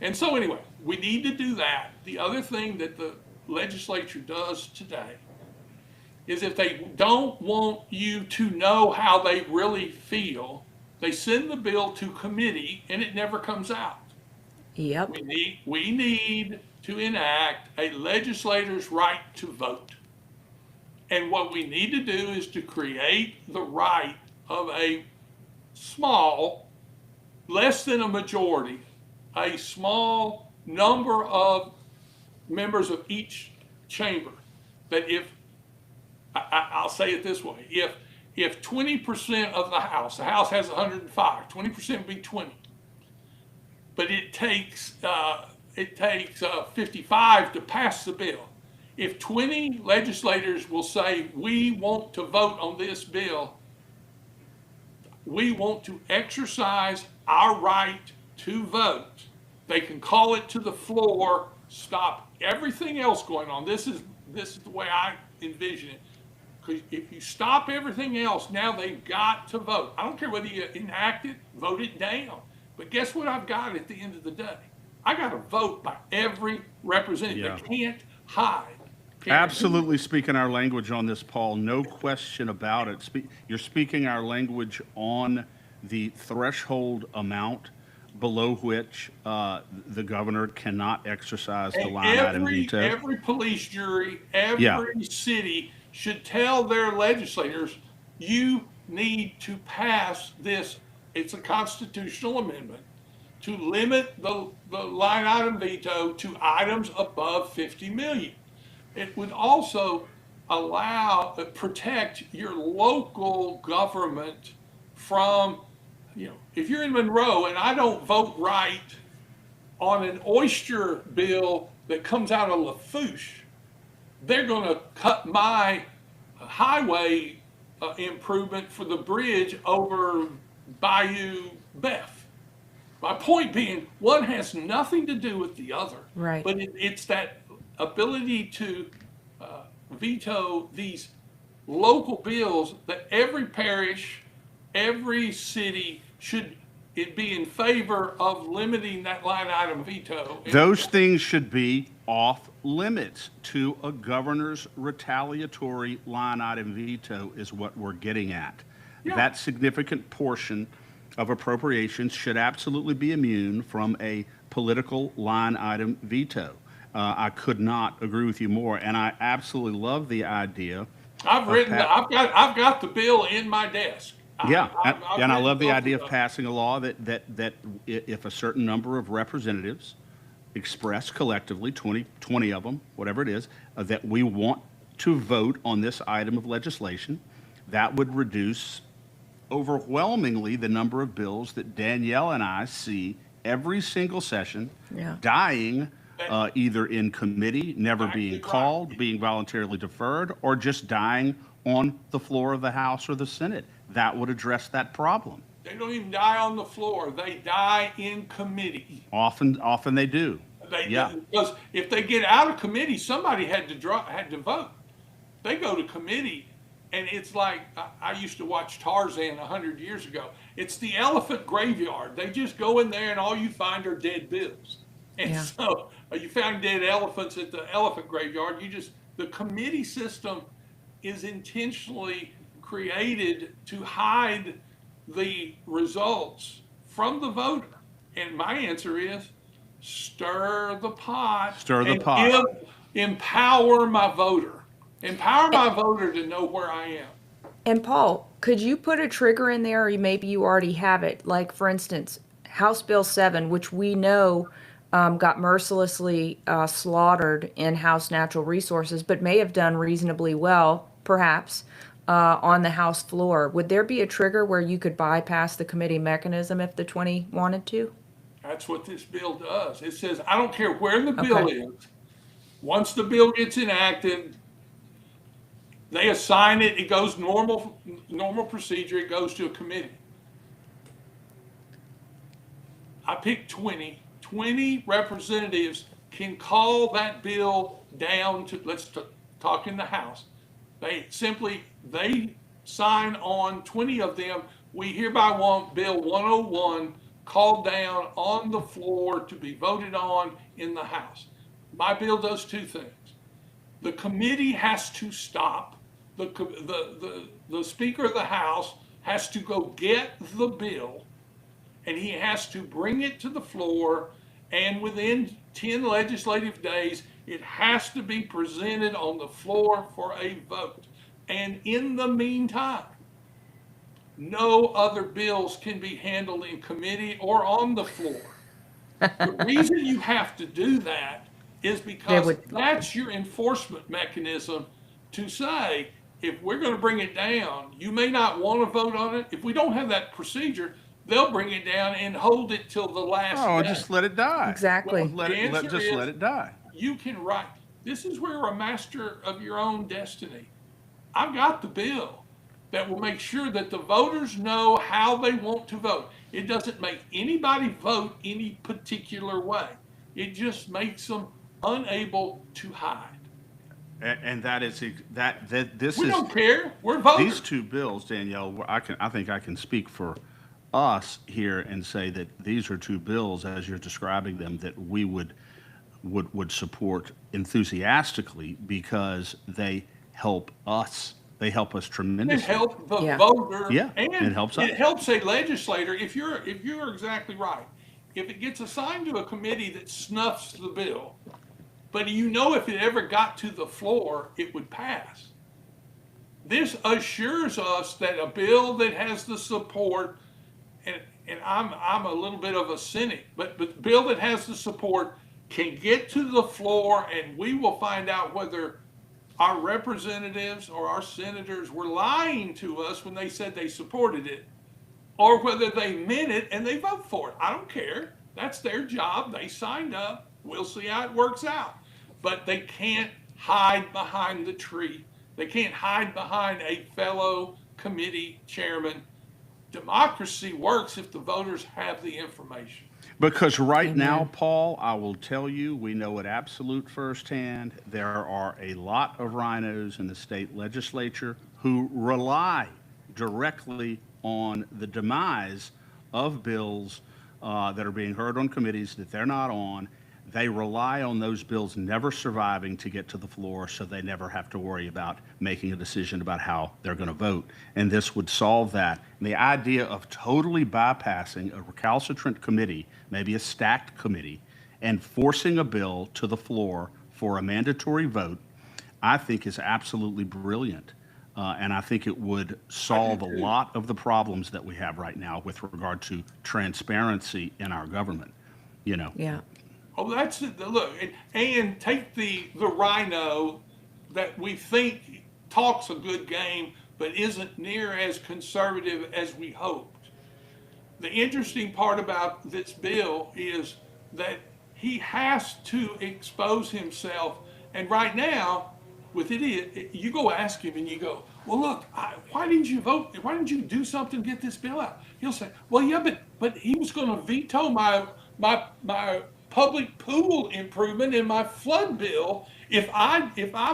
And so anyway, we need to do that. The other thing that the legislature does today is if they don't want you to know how they really feel, they send the bill to committee and it never comes out. Yep. We need to enact a legislator's right to vote. And what we need to do is to create the right of a small, less than a majority, a small number of members of each chamber, that if, I'll say it this way, if 20% of the House has 105, 20% would be 20. But it takes 55 to pass the bill. If 20 legislators will say, we want to vote on this bill, we want to exercise our right to vote, they can call it to the floor, stop everything else going on. This is the way I envision it. Because if you stop everything else, now they've got to vote. I don't care whether you enact it, vote it down. But guess what I've got at the end of the day? I got to vote by every representative. Yeah. They can't hide. Absolutely speaking our language on this, Paul. No question about it. You're speaking our language on the threshold amount below which the governor cannot exercise the line item veto. Every police jury, every city should tell their legislators, you need to pass this. It's a constitutional amendment to limit the line item veto to items above 50 million. It would also protect your local government from, if you're in Monroe and I don't vote right on an oyster bill that comes out of Lafourche, they're going to cut my highway improvement for the bridge over Bayou Beth. My point being, one has nothing to do with the other. Right. But it's that ability to veto these local bills that every parish, every city should be in favor of limiting that line item veto. Those things should be off limits to a governor's retaliatory line item veto is what we're getting at. Yeah. That significant portion of appropriations should absolutely be immune from a political line item veto. I could not agree with you more, and I absolutely love the idea. I've got the bill in my desk. Yeah, and I love the both idea of of them. passing a law that if a certain number of representatives express collectively, 20 of them, whatever it is, that we want to vote on this item of legislation, that would reduce overwhelmingly the number of bills that Danielle and I see every single session dying either in committee, never being called, being voluntarily deferred, or just dying on the floor of the House or the Senate. That would address that problem. They don't even die on the floor. They die in committee. Often they do. Because if they get out of committee, somebody had to vote. They go to committee, and it's like I used to watch Tarzan 100 years ago. It's the elephant graveyard. They just go in there, and all you find are dead bills. And so you found dead elephants at the elephant graveyard. The committee system is intentionally created to hide the results from the voter. And my answer is stir the pot. Stir the pot. Empower my voter. Empower my voter to know where I am. And Paul, could you put a trigger in there, or maybe you already have it? Like, for instance, House Bill 7, which we know got mercilessly slaughtered in House Natural Resources, but may have done reasonably well, perhaps. on the House floor. Would there be a trigger where you could bypass the committee mechanism if the 20 wanted to? That's what this bill does. It says, I don't care where the bill Okay. is. Once the bill gets enacted, they assign it. It goes normal procedure. It goes to a committee. I picked 20. 20 representatives can call that bill down to, talk in the House. They sign on, 20 of them. We hereby want Bill 101 called down on the floor to be voted on in the House. My bill does two things. The committee has to stop. The Speaker of the House has to go get the bill, and he has to bring it to the floor, and within 10 legislative days, it has to be presented on the floor for a vote. And in the meantime, no other bills can be handled in committee or on the floor. The reason you have to do that is because that's your enforcement mechanism to say, if we're going to bring it down, you may not want to vote on it. If we don't have that procedure, they'll bring it down and hold it till the last day. Just let it die. Exactly. Let it die. You can write. This is where you're a master of your own destiny. I've got the bill that will make sure that the voters know how they want to vote. It doesn't make anybody vote any particular way. It just makes them unable to hide. And that is this We is. don't care. We're voters. These two bills, Danielle, I think I can speak for us here and say that these are two bills, as you're describing them, that we would support enthusiastically because they help us. They help us tremendously. It helps the voter. Yeah, and it helps us. It helps a legislator. If you're exactly right. If it gets assigned to a committee that snuffs the bill, but if it ever got to the floor, it would pass. This assures us that a bill that has the support, and I'm a little bit of a cynic, but the bill that has the support can get to the floor, and we will find out whether our representatives or our senators were lying to us when they said they supported it, or whether they meant it and they vote for it. I don't care. That's their job. They signed up. We'll see how it works out. But they can't hide behind the tree. They can't hide behind a fellow committee chairman. Democracy works if the voters have the information. Because right now, Paul, I will tell you, we know it absolute firsthand. There are a lot of rhinos in the state legislature who rely directly on the demise of bills that are being heard on committees that they're not on. They rely on those bills never surviving to get to the floor, so they never have to worry about making a decision about how they're going to vote. And this would solve that. And the idea of totally bypassing a recalcitrant committee, maybe a stacked committee, and forcing a bill to the floor for a mandatory vote, I think is absolutely brilliant. And I think it would solve a lot of the problems that we have right now with regard to transparency in our government. Yeah. Oh, that's it. Look, and take the rhino that we think talks a good game, but isn't near as conservative as we hoped. The interesting part about this bill is that he has to expose himself. And right now, with it, you go ask him and you go, well, look, why didn't you vote? Why didn't you do something to get this bill out? He'll say, well, yeah, but he was going to veto my public pool improvement in my flood bill if I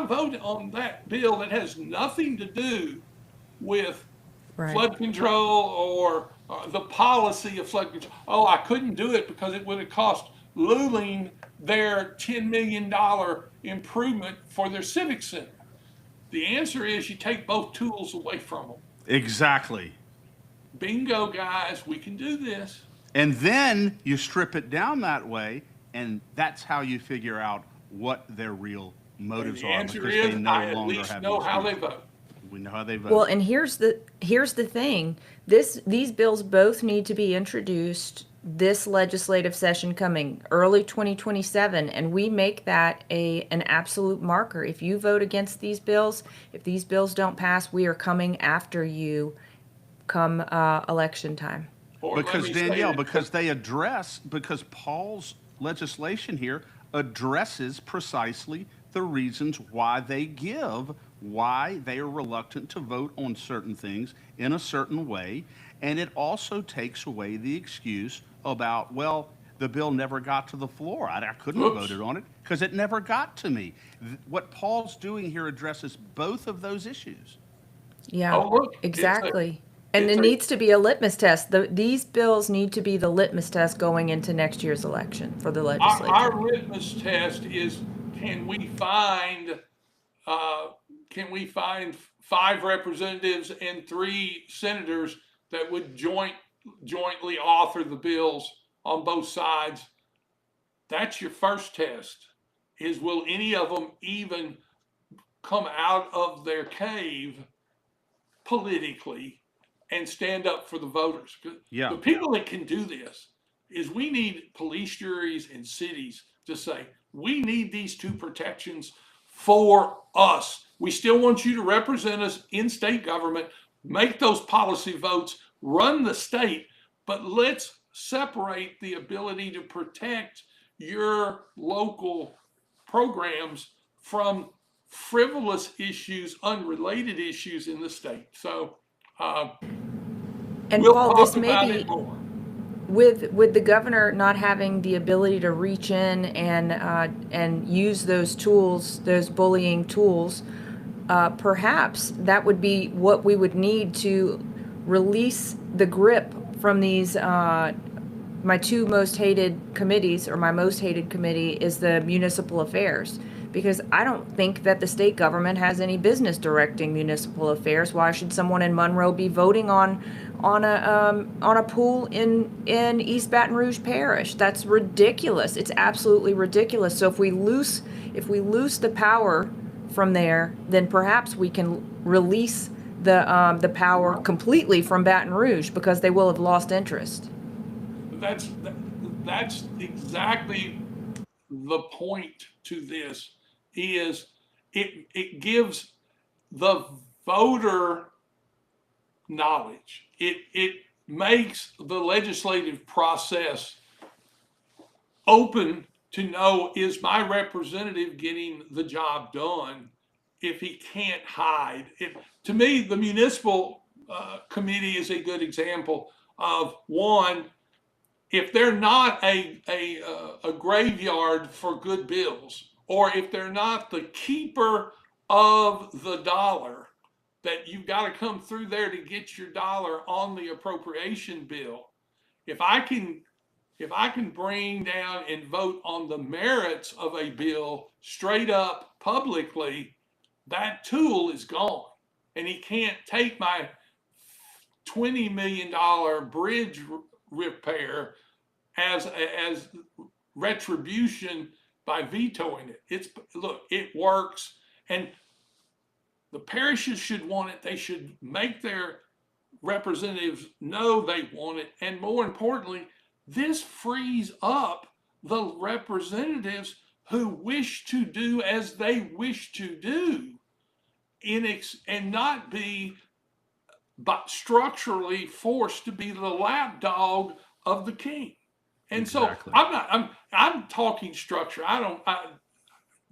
vote on that bill that has nothing to do with flood control or the policy of flood control. Oh, I couldn't do it because it would have cost Luling their $10 million improvement for their civic center. The answer is you take both tools away from them. Exactly. Bingo, guys, we can do this. And then you strip it down that way, and that's how you figure out what their real motives are. The answer because is they no I at longer least have know these how people. they vote. We know how they vote. Well, and here's the thing. These bills both need to be introduced this legislative session coming, early 2027, and we make that an absolute marker. If you vote against these bills, if these bills don't pass, we are coming after you come election time. Or let Because me say Danielle, that- because Paul's legislation here addresses precisely the reasons why they are reluctant to vote on certain things in a certain way. And it also takes away the excuse about, well, the bill never got to the floor. I couldn't have Oops. voted on it because it never got to me. What Paul's doing here addresses both of those issues. Yeah, Oh, look, exactly. And it's it a- needs to be a litmus test. These bills need to be the litmus test going into next year's election for the legislature. Our litmus test is, can we find uh, can we find 5 representatives and 3 senators that would jointly author the bills on both sides? That's your first test, is will any of them even come out of their cave politically and stand up for the voters? Yeah. The people that can do this is, we need police juries and cities to say, we need these 2 protections for us. We still want you to represent us in state government, make those policy votes, run the state, but let's separate the ability to protect your local programs from frivolous issues, unrelated issues in the state. So And we'll Paul, talk this may about be it more. with the governor not having the ability to reach in and use those tools, those bullying tools. Perhaps that would be what we would need to release the grip from these. My 2 most hated committees, or my most hated committee, is the municipal affairs, because I don't think that the state government has any business directing municipal affairs. Why should someone in Monroe be voting on a pool in East Baton Rouge Parish? That's ridiculous. It's absolutely ridiculous. So if we loose the power from there, then perhaps we can release the power completely from Baton Rouge, because they will have lost interest. That's exactly the point to this, is it gives the voter knowledge. It makes the legislative process open to know, is my representative getting the job done if he can't hide. To me, the municipal committee is a good example of one. If they're not a graveyard for good bills, or if they're not the keeper of the dollar, that you've got to come through there to get your dollar on the appropriation bill. If I can bring down and vote on the merits of a bill straight up publicly, that tool is gone. And he can't take my $20 million bridge repair as retribution by vetoing it. It works, and the parishes should want it. They should make their representatives know they want it, and more importantly, this frees up the representatives who wish to do as they wish to do, and not be structurally forced to be the lapdog of the king. And Exactly. so I'm talking structure.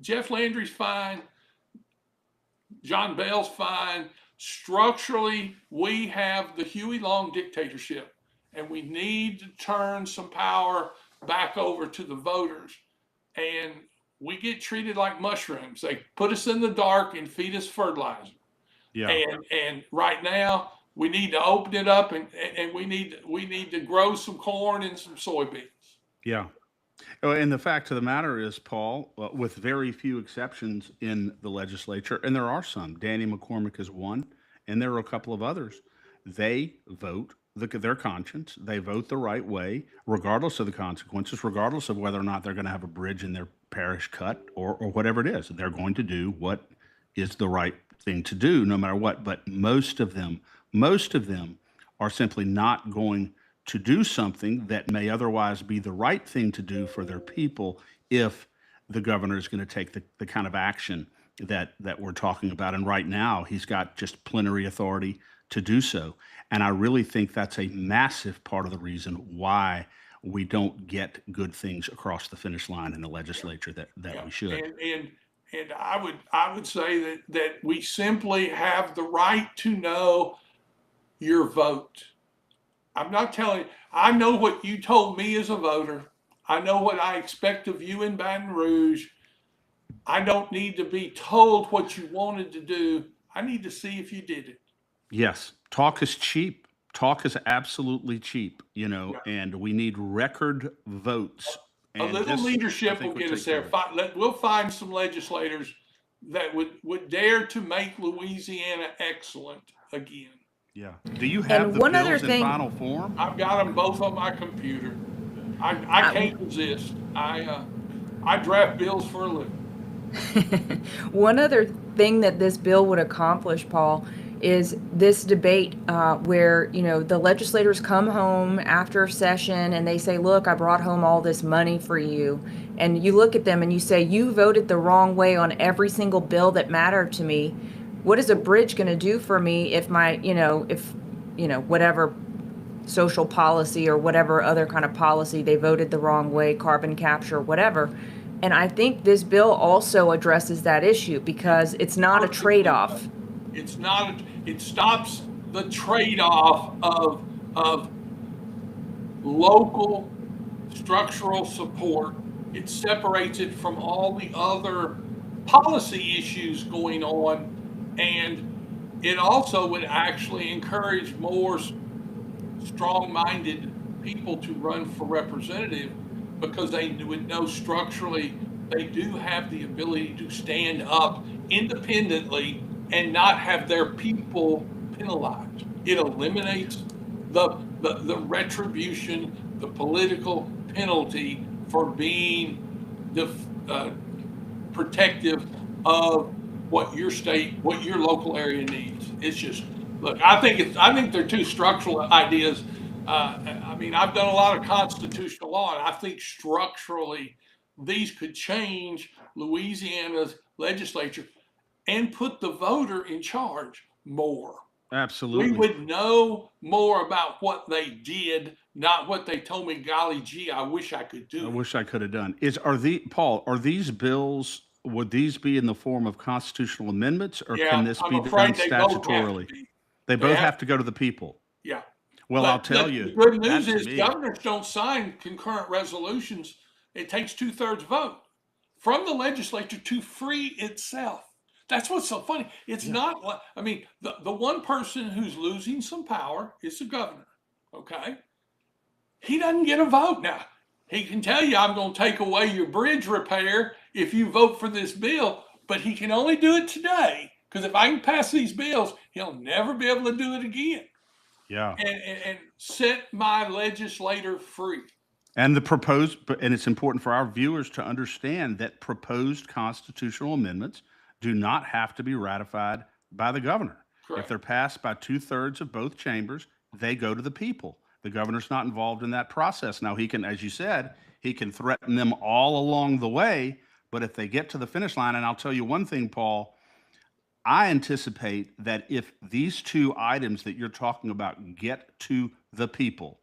Jeff Landry's fine. John Bell's fine. Structurally, we have the Huey Long dictatorship, and we need to turn some power back over to the voters. And we get treated like mushrooms. They put us in the dark and feed us fertilizer. Yeah. And right now, we need to open it up, and we need to grow some corn and some soybeans. Yeah. And the fact of the matter is, Paul, with very few exceptions in the legislature, and there are some, Danny McCormick is one, and there are a couple of others, they vote their conscience. They vote the right way, regardless of the consequences, regardless of whether or not they're going to have a bridge in their parish cut or whatever it is. They're going to do what is the right thing to do, no matter what. But most of them are simply not going to do something that may otherwise be the right thing to do for their people if the governor is going to take the kind of action that we're talking about. And right now, he's got just plenary authority to do so. And I really think that's a massive part of the reason why we don't get good things across the finish line in the legislature that we should. And I would say that we simply have the right to know your vote. I'm not telling you, I know what you told me as a voter. I know what I expect of you in Baton Rouge. I don't need to be told what you wanted to do. I need to see if you did it. Yes, talk is cheap. Talk is absolutely cheap, Yeah. and we need record votes. A And little this, I leadership think, will would get us take care there. of it. We'll find some legislators that would dare to make Louisiana excellent again. Yeah. Do you have And the one other bills in thing, final form? I've got them both on my computer. I can't resist. I draft bills for a living. one other thing that this bill would accomplish, Paul, is this debate where, the legislators come home after a session and they say, look, I brought home all this money for you. And you look at them and you say, you voted the wrong way on every single bill that mattered to me. What is a bridge going to do for me if whatever social policy or whatever other kind of policy they voted the wrong way, carbon capture, whatever. And I think this bill also addresses that issue because it's not a trade-off. It's not. It stops the trade-off of local structural support. It separates it from all the other policy issues going on, and it also would actually encourage more strong-minded people to run for representative because they would know structurally they do have the ability to stand up independently and not have their people penalized. It eliminates the retribution, the political penalty for being protective of what your state, what your local area needs. It's just, look, I think they're two structural ideas. I've done a lot of constitutional law, and I think structurally these could change Louisiana's legislature and put the voter in charge more. Absolutely. We would know more about what they did, not what they told me, golly gee, I wish I could do. I wish I could have done. Paul, are these bills, would these be in the form of constitutional amendments, or can this be done statutorily? They both have to go to the people. Yeah. Well, I'll tell you. The good news is governors don't sign concurrent resolutions. It takes 2/3 vote from the legislature to free itself. That's what's so funny. It's not like, the one person who's losing some power is the governor. Okay. He doesn't get a vote. Now, he can tell you, I'm going to take away your bridge repair if you vote for this bill, but he can only do it today. Because if I can pass these bills, he'll never be able to do it again. Yeah. And set my legislator free. And it's important for our viewers to understand that proposed constitutional amendments do not have to be ratified by the governor. Correct. If they're passed by 2/3 of both chambers, they go to the people. The governor's not involved in that process. Now, he can, as you said, he can threaten them all along the way, but if they get to the finish line, and I'll tell you one thing, Paul, I anticipate that if these two items that you're talking about get to the people,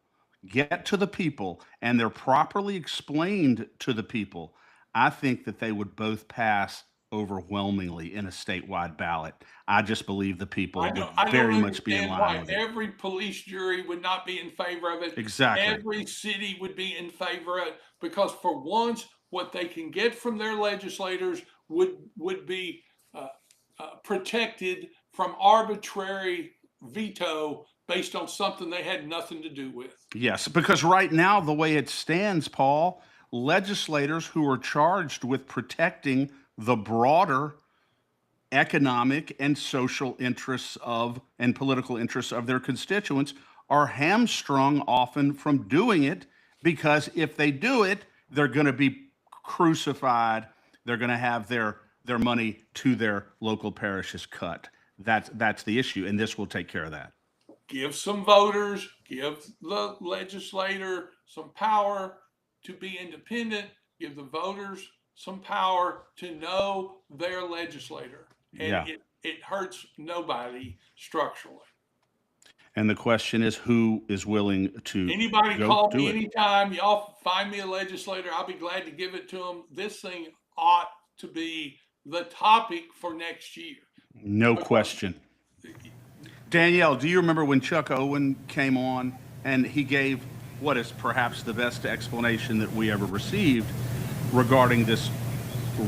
and they're properly explained to the people, I think that they would both pass overwhelmingly in a statewide ballot. I just believe the people would very much be in line with it. Every police jury would not be in favor of it. Exactly. Every city would be in favor of it because for once, what they can get from their legislators would be protected from arbitrary veto based on something they had nothing to do with. Yes, because right now, the way it stands, Paul, legislators who are charged with protecting the broader economic and social interests and political interests of their constituents are hamstrung often from doing it, because if they do it, they're going to be crucified. They're going to have their money to their local parishes cut. That's the issue, and this will take care of that. give some voters, give the legislator some power to be independent, give the voters some power to know their legislator. And Yeah. it hurts nobody structurally. And the question is, who is willing to Anybody go call do me it? anytime. Y'all find me a legislator. I'll be glad to give it to them. This thing ought to be the topic for next year. No Because question. Danielle, do you remember when Chuck Owen came on and he gave what is perhaps the best explanation that we ever received regarding this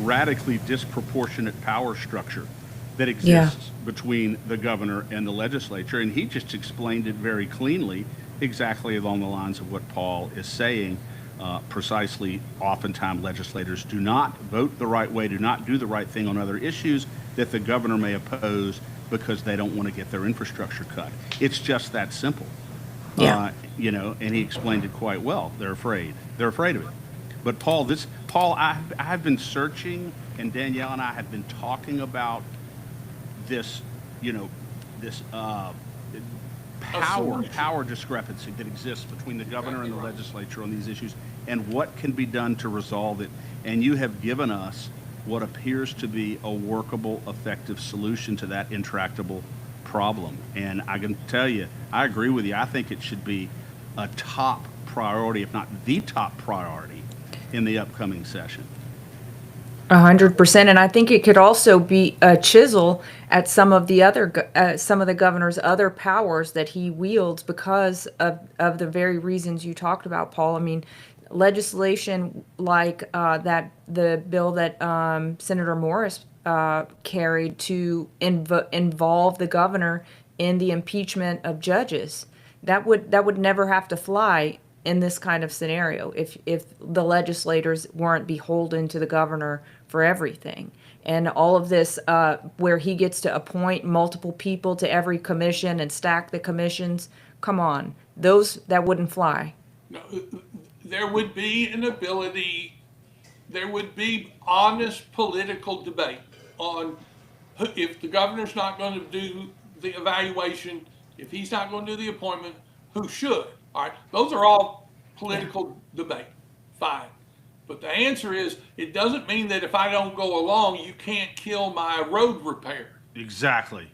radically disproportionate power structure that exists between the governor and the legislature? And he just explained it very cleanly, exactly along the lines of what Paul is saying. Precisely, oftentimes legislators do not vote the right way, do not do the right thing on other issues that the governor may oppose because they don't want to get their infrastructure cut. It's just that simple. Yeah. And he explained it quite well. They're afraid. They're afraid of it. But Paul, I've been searching, and Danielle and I have been talking about this, this power discrepancy that exists between the governor and the legislature on these issues, and what can be done to resolve it. And you have given us what appears to be a workable, effective solution to that intractable problem. And I can tell you, I agree with you. I think it should be a top priority, if not the top priority, in the upcoming session. 100%, and I think it could also be a chisel at some of the governor's other powers that he wields because of the very reasons you talked about, Paul. I mean, legislation like the bill that Senator Morris carried to involve the governor in the impeachment of judges, that would never have to fly in this kind of scenario if the legislators weren't beholden to the governor for everything. And all of this where he gets to appoint multiple people to every commission and stack the commissions, come on, that wouldn't fly. No, there would be an ability, there would be honest political debate on if the governor's not going to do the evaluation, if he's not going to do the appointment, who should? All right, those are all political debate. Fine. But the answer is, it doesn't mean that if I don't go along, you can't kill my road repair. Exactly.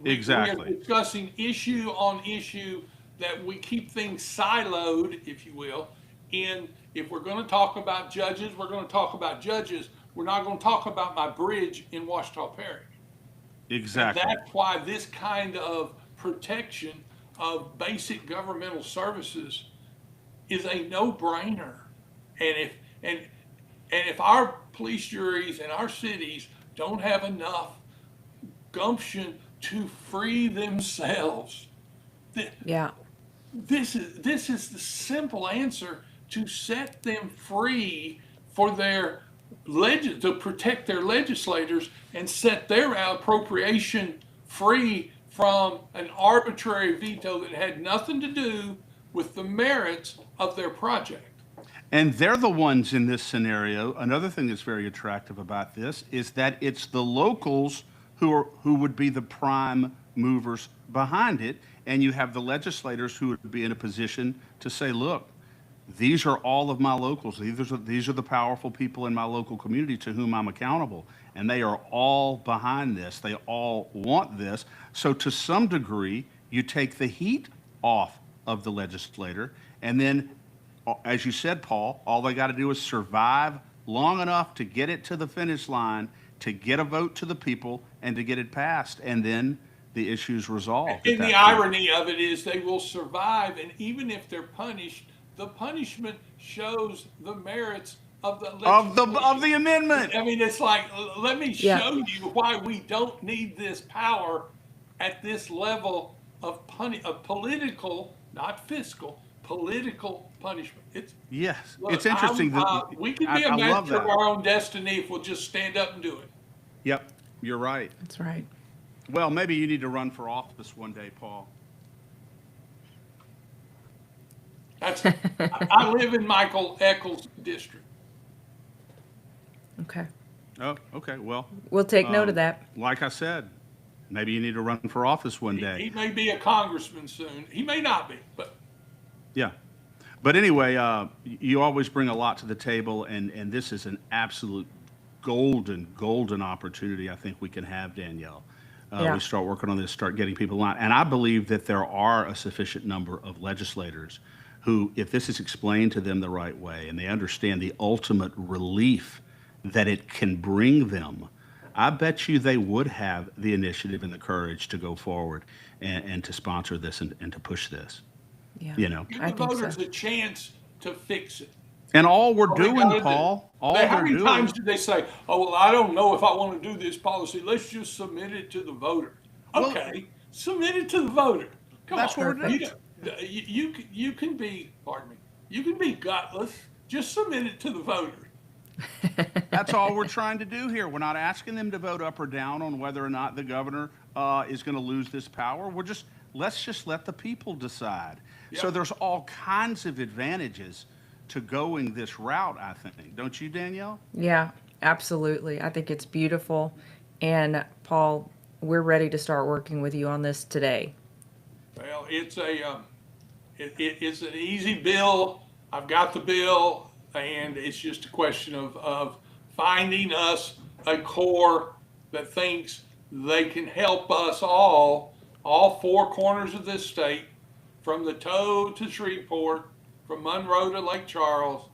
We're discussing issue on issue, that we keep things siloed, if you will. And if we're going to talk about judges, we're going to talk about judges. We're not going to talk about my bridge in Ouachita Parish. Exactly. And that's why this kind of protection of basic governmental services is a no-brainer. And if our police juries and our cities don't have enough gumption to free themselves, this is the simple answer to set them free for their to protect their legislators and set their appropriation free from an arbitrary veto that had nothing to do with the merits of their project. And they're the ones in this scenario. Another thing that's very attractive about this is that it's the locals who would be the prime movers behind it, and you have the legislators who would be in a position to say, look, these are all of my locals. These are the powerful people in my local community to whom I'm accountable, and they are all behind this. They all want this. So to some degree, you take the heat off of the legislator, and then, as you said, Paul, all they got to do is survive long enough to get it to the finish line, to get a vote to the people, and to get it passed, and then the issue's resolved. And the irony of it is they will survive, and even if they're punished, the punishment shows the merits of the amendment. I mean, it's like, let me show you why we don't need this power at this level of political, not fiscal, political punishment. It's interesting. We can be a master of our own destiny if we'll just stand up and do it. Yep, you're right. That's right. Well, maybe you need to run for office one day, Paul. I live in Michael Eccles' district. Okay. Oh, okay. Well, we'll take note of that. Like I said, Maybe you need to run for office one day. He may be a congressman soon. He may not be, but Yeah. But anyway, you always bring a lot to the table, and this is an absolute golden opportunity I think we can have, Danielle. Yeah. We start working on this, start getting people on. And I believe that there are a sufficient number of legislators who, if this is explained to them the right way and they understand the ultimate relief that it can bring them, I bet you they would have the initiative and the courage to go forward and to sponsor this and to push this. Yeah. You know, give I the think voters so. a chance to fix it. and all we're All they doing, gotta do. Paul, all How they're many doing. times do they say, "Oh well, I don't know if I want to do this policy. Let's just submit it to the voter." Well, Okay, submit it to the voter. Come that's on, what we're doing. you can be, pardon me, you can be gutless. Just submit it to the voter. That's all we're trying to do here. We're not asking them to vote up or down on whether or not the governor is going to lose this power. Let's just let the people decide. So Yep. there's all kinds of advantages to going this route, I think. Don't you, Danielle? Yeah, absolutely. I think it's beautiful. And Paul, we're ready to start working with you on this today. Well, it's it's an easy bill. I've got the bill, and it's just a question of finding us a core that thinks they can help us all four corners of this state, from the toe to Shreveport, from Monroe to Lake Charles.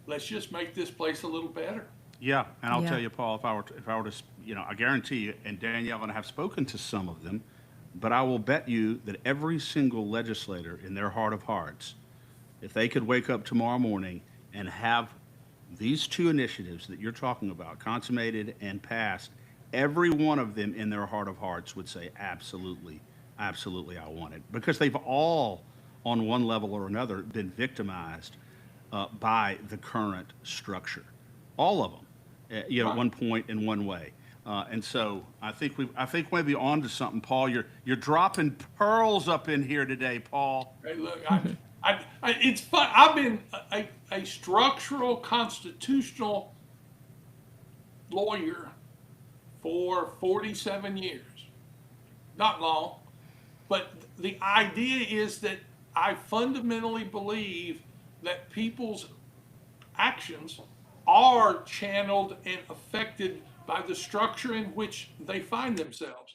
Let's just make this place a little better. Yeah, and I'll Yeah. tell you, Paul, if I were to, I guarantee you, and Danielle and I have spoken to some of them, but I will bet you that every single legislator in their heart of hearts, if they could wake up tomorrow morning and have these two initiatives that you're talking about consummated and passed, every one of them in their heart of hearts would say, absolutely, absolutely, I want it. Because they've all, on one level or another, been victimized by the current structure. All of them, at one point in one way. And so I think we're maybe on to something, Paul. You're dropping pearls up in here today, Paul. Hey, look, it's fun. I've been a structural constitutional lawyer for 47 years. Not long, but the idea is that I fundamentally believe that people's actions are channeled and affected by the structure in which they find themselves.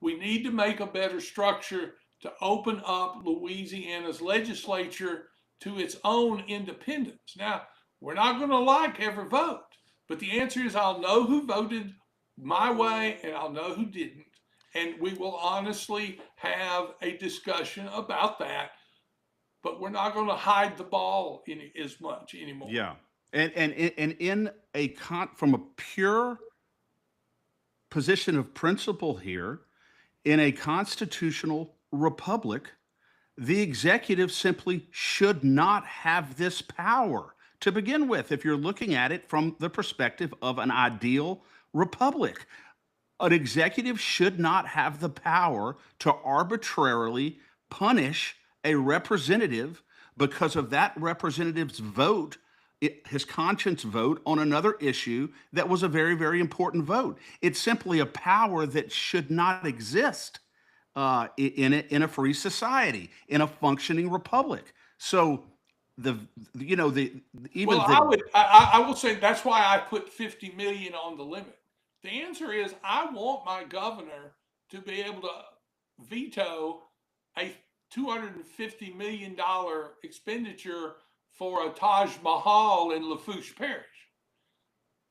We need to make a better structure to open up Louisiana's legislature to its own independence. Now, we're not going to like every vote, but the answer is I'll know who voted my way and I'll know who didn't. And we will honestly have a discussion about that, but we're not going to hide the ball as much anymore. Yeah, and in from a pure position of principle here, in a constitutional republic, the executive simply should not have this power to begin with. If you're looking at it from the perspective of an ideal republic, an executive should not have the power to arbitrarily punish a representative because of that representative's vote, his conscience vote on another issue that was a very, very important vote. It's simply a power that should not exist in a free society, in a functioning republic. So I will say that's why I put 50 million on the limit. The answer is I want my governor to be able to veto a $250 million expenditure for a Taj Mahal in Lafourche Parish.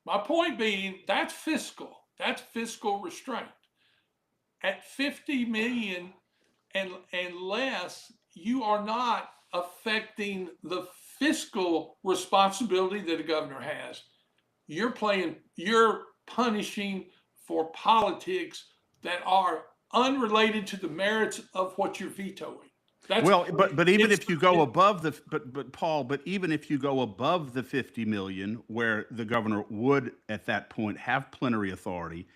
My point being, that's fiscal restraint. At 50 million and less, you are not affecting the fiscal responsibility that a governor has. You're punishing for politics that are unrelated to the merits of what you're vetoing. But even if you go above but even if you go above the 50 million, where the governor would at that point have plenary authority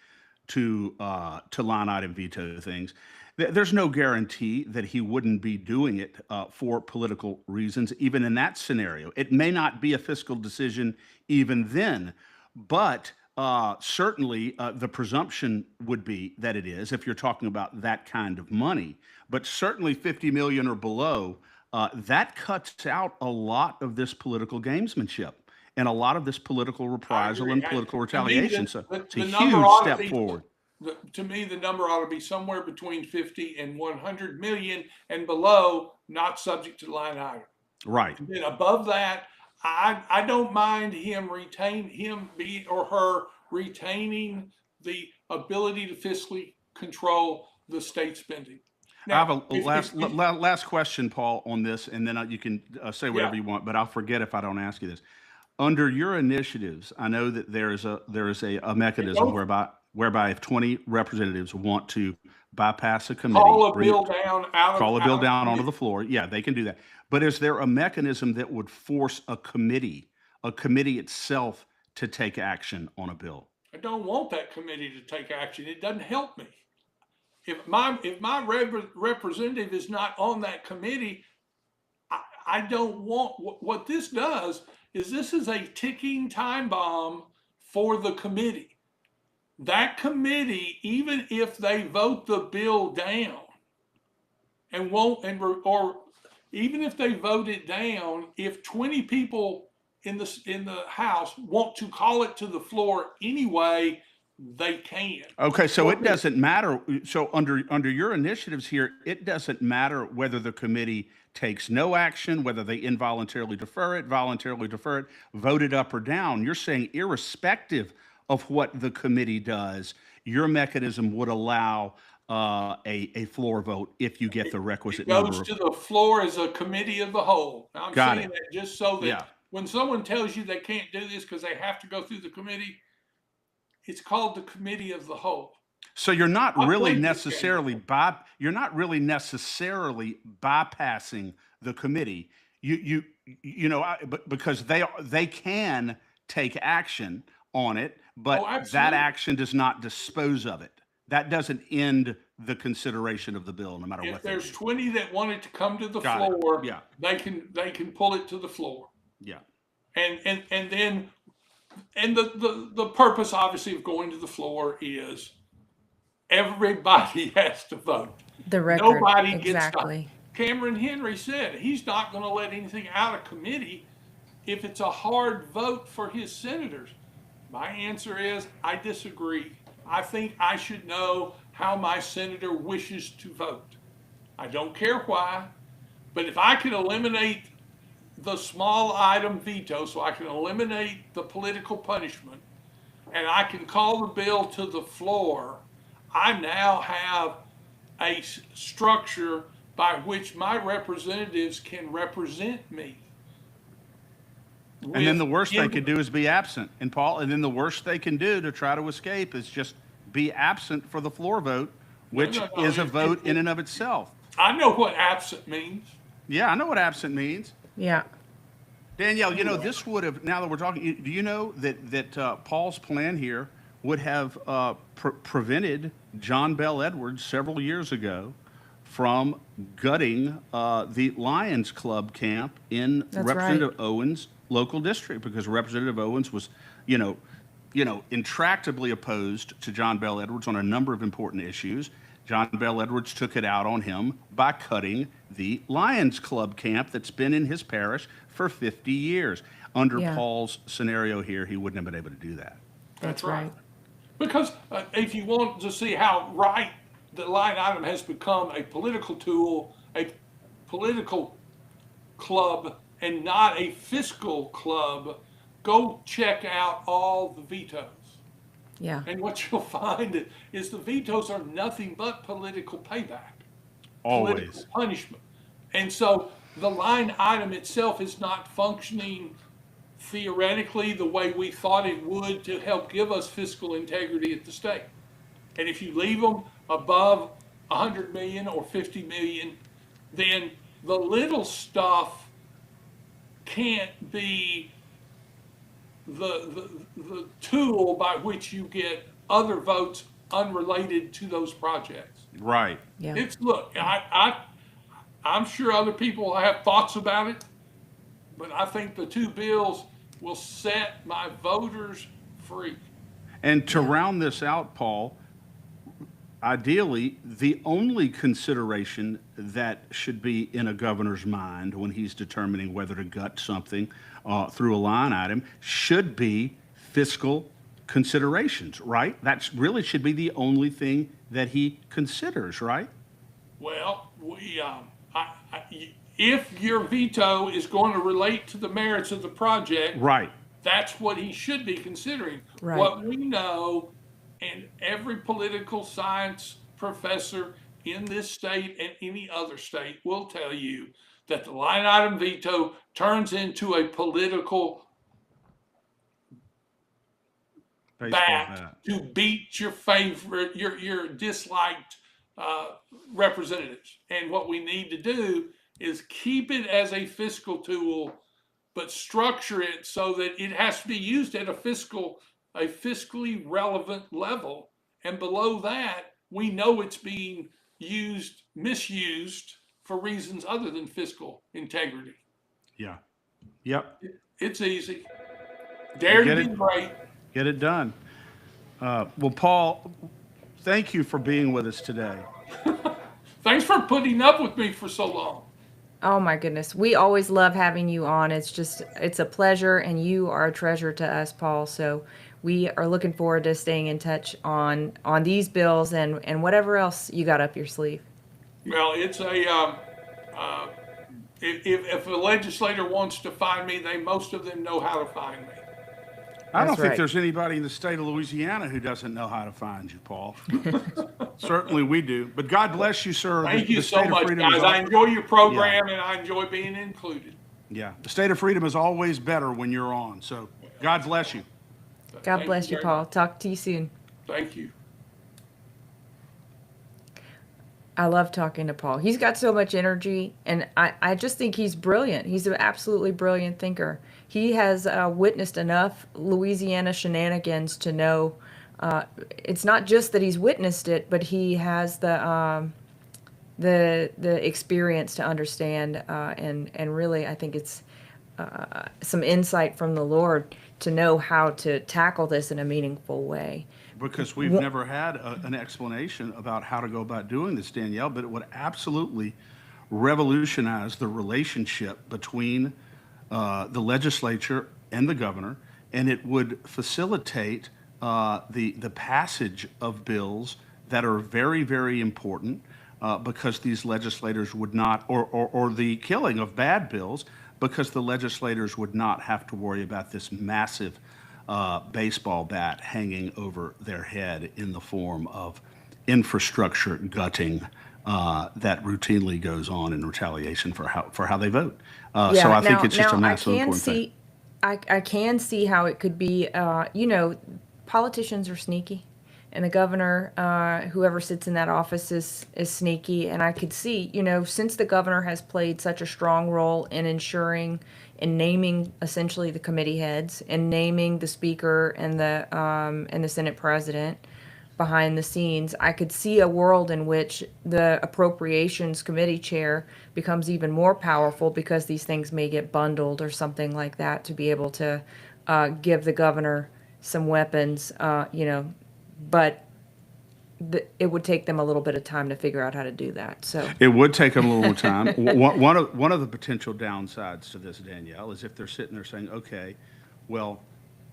to line item veto things, there's no guarantee that he wouldn't be doing it for political reasons. Even in that scenario, it may not be a fiscal decision even then, but certainly, the presumption would be that it is if you're talking about that kind of money. But certainly 50 million or below, that cuts out a lot of this political gamesmanship and a lot of this political I reprisal agree. and political To me, retaliation. So it's a the number huge ought to step be, forward. to me, the number ought to be somewhere between 50 and 100 million and below, not subject to line item. Right. And then above that, I don't mind him be or her retaining the ability to fiscally control the state spending. I have Now, a last question, Paul, on this, and then you can say yeah, whatever you want. But I'll forget if I don't ask you this. Under your initiatives, I know that there is a mechanism don't whereby if 20 representatives want to bypass a committee, call a bring bill it, down call a bill out of down onto committee. the floor, yeah, they can do that. But is there a mechanism that would force a committee itself, to take action on a bill? I don't want that committee to take action. It doesn't help me. If my representative is not on that committee, I don't want, what this does is this is a ticking time bomb for the committee. That committee, even if they vote the bill down and won't, or even if they vote it down, if 20 people in the House want to call it to the floor anyway, they can. Okay, so Or it doesn't matter. So under your initiatives here, it doesn't matter whether the committee takes no action, whether they involuntarily defer it, voluntarily defer it, vote it up or down. You're saying irrespective of what the committee does, your mechanism would allow a floor vote if you get the It requisite goes number of. to the floor as a committee of the whole. Now, I'm Got saying it. that just so that Yeah. when someone tells you they can't do this because they have to go through the committee, it's called the committee of the whole. So you're not I really played this game necessarily before. you're not really necessarily bypassing the committee. But because they can take action on it, Oh, but that absolutely. action does not dispose of it. That doesn't end the consideration of the bill, no matter If what they there's do. 20 that want it to come to the Got it. floor, Yeah. they can pull it to the floor. Yeah. And then the purpose obviously of going to the floor is everybody has to vote. The record, Nobody gets to. exactly. Cameron Henry said he's not going to let anything out of committee if it's a hard vote for his senators. My answer is I disagree. I think I should know how my senator wishes to vote. I don't care why, but if I can eliminate the small item veto, so I can eliminate the political punishment, and I can call the bill to the floor, I now have a structure by which my representatives can represent me. And then the With worst they could in, do is be absent. And Paul, and then the worst they can do to try to escape is just be absent for the floor vote, no, which no, no. is a vote in and of itself. I know what absent means. Yeah, I know what absent means. Yeah. Danielle, this would have, now that we're talking, do you know that Paul's plan here would have prevented John Bell Edwards several years ago from gutting the Lions Club camp in That's right. Representative Owens' local district, because Representative Owens was, intractably opposed to John Bell Edwards on a number of important issues. John Bell Edwards took it out on him by cutting the Lions Club camp that's been in his parish for 50 years. Under Yeah. Paul's scenario here, he wouldn't have been able to do that. That's right. Because if you want to see how right the line item has become a political tool, a political club, and not a fiscal club, go check out all the vetoes. Yeah. And what you'll find is the vetoes are nothing but political payback, Always. political punishment. And so the line item itself is not functioning theoretically the way we thought it would to help give us fiscal integrity at the state. And if you leave them above 100 million or 50 million, then the little stuff can't be the tool by which you get other votes unrelated to those projects. Right. Yeah. Look, I'm sure other people have thoughts about it, but I think the two bills will set my voters free. And to round this out, Paul, ideally, the only consideration that should be in a governor's mind when he's determining whether to gut something through a line item should be fiscal considerations, right? That really should be the only thing that he considers, right? Well, if your veto is going to relate to the merits of the project, Right. that's what he should be considering. Right. What we know, and every political science professor in this state and any other state will tell you, that the line item veto turns into a political bat to beat your favorite, your disliked representatives. And what we need to do is keep it as a fiscal tool, but structure it so that it has to be used at a fiscally relevant level. And below that, we know it's being misused for reasons other than fiscal integrity. Yeah. Yep. It's easy. Dare to be great. Get it done. Well, Paul, thank you for being with us today. Thanks for putting up with me for so long. Oh my goodness. We always love having you on. It's a pleasure, and you are a treasure to us, Paul. So we are looking forward to staying in touch on these bills and whatever else you got up your sleeve. Well, it's if a legislator wants to find me, most of them know how to find me. I don't think there's anybody in the state of Louisiana who doesn't know how to find you, Paul. Certainly we do. But God bless you, sir. Thank you so much, guys. I enjoy your program, and I enjoy being included. Yeah. The state of freedom is always better when you're on. So God bless you. God bless you, Paul. Talk to you soon. Thank you. I love talking to Paul. He's got so much energy, and I just think he's brilliant. He's an absolutely brilliant thinker. He has witnessed enough Louisiana shenanigans to know it's not just that he's witnessed it, but he has the experience to understand, and really I think it's some insight from the Lord to know how to tackle this in a meaningful way. Because we've never had an explanation about how to go about doing this, Danielle, but it would absolutely revolutionize the relationship between the legislature and the governor, and it would facilitate the passage of bills that are very, very important because these legislators would not, or the killing of bad bills, because the legislators would not have to worry about this massive baseball bat hanging over their head in the form of infrastructure gutting that routinely goes on in retaliation for how they vote. So I think it's just a massive important thing. I can see how it could be, politicians are sneaky, and the governor, whoever sits in that office is sneaky. And I could see, since the governor has played such a strong role in ensuring and naming essentially the committee heads and naming the speaker and the Senate president behind the scenes, I could see a world in which the appropriations committee chair becomes even more powerful because these things may get bundled or something like that to be able to give the governor some weapons, but it would take them a little bit of time to figure out how to do that. So it would take them a little more time. One of the potential downsides to this, Danielle, is if they're sitting there saying, okay, well,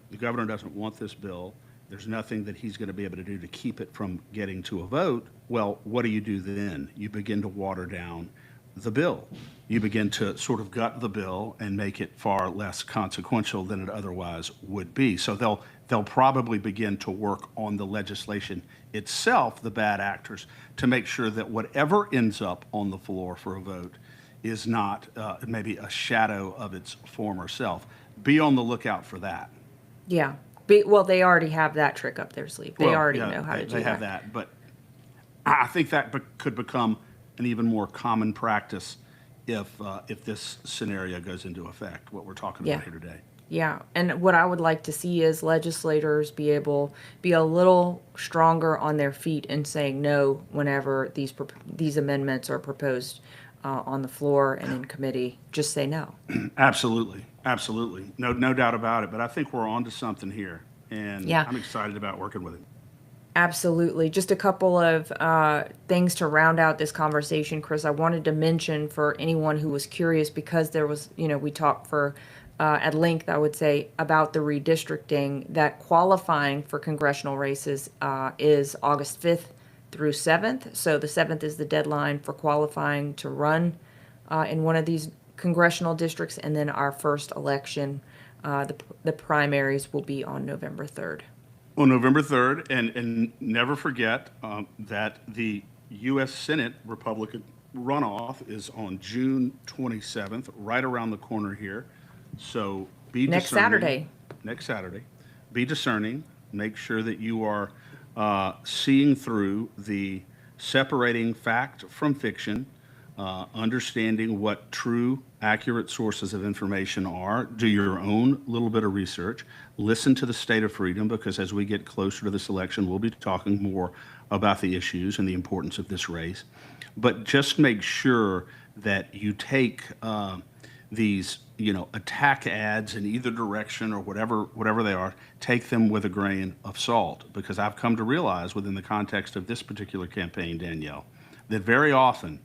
the governor doesn't want this bill. There's nothing that he's going to be able to do to keep it from getting to a vote. Well, what do you do then? You begin to water down the bill. You begin to sort of gut the bill and make it far less consequential than it otherwise would be. So they'll probably begin to work on the legislation itself, the bad actors, to make sure that whatever ends up on the floor for a vote is not maybe a shadow of its former self. Be on the lookout for that. Yeah. Well, they already have that trick up their sleeve. They already know how to do that. They have that. But I think that could become an even more common practice if this scenario goes into effect, what we're talking about here today. Yeah, and what I would like to see is legislators be a little stronger on their feet in saying no whenever these amendments are proposed on the floor and in committee. Just say no. Absolutely, absolutely, no doubt about it. But I think we're on to something here, and Yeah. I'm excited about working with him. Absolutely. Just a couple of things to round out this conversation, Chris. I wanted to mention for anyone who was curious, because there was, we talked for at length, I would say, about the redistricting, that qualifying for congressional races is August 5th through 7th. So the 7th is the deadline for qualifying to run in one of these congressional districts, and then our first election, the primaries, will be on November 3rd. Well, November 3rd, and never forget that the U.S. Senate Republican runoff is on June 27th, right around the corner here. So be Next discerning. Saturday. Next Saturday. Be discerning. Make sure that you are seeing through the separating fact from fiction, understanding what true, accurate sources of information are. Do your own little bit of research. Listen to the State of Freedom, because as we get closer to this election, we'll be talking more about the issues and the importance of this race. But just make sure that you take these, attack ads in either direction or whatever they are, take them with a grain of salt, because I've come to realize within the context of this particular campaign, Danielle, that very often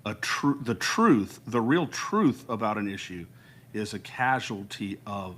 the real truth about an issue is a casualty of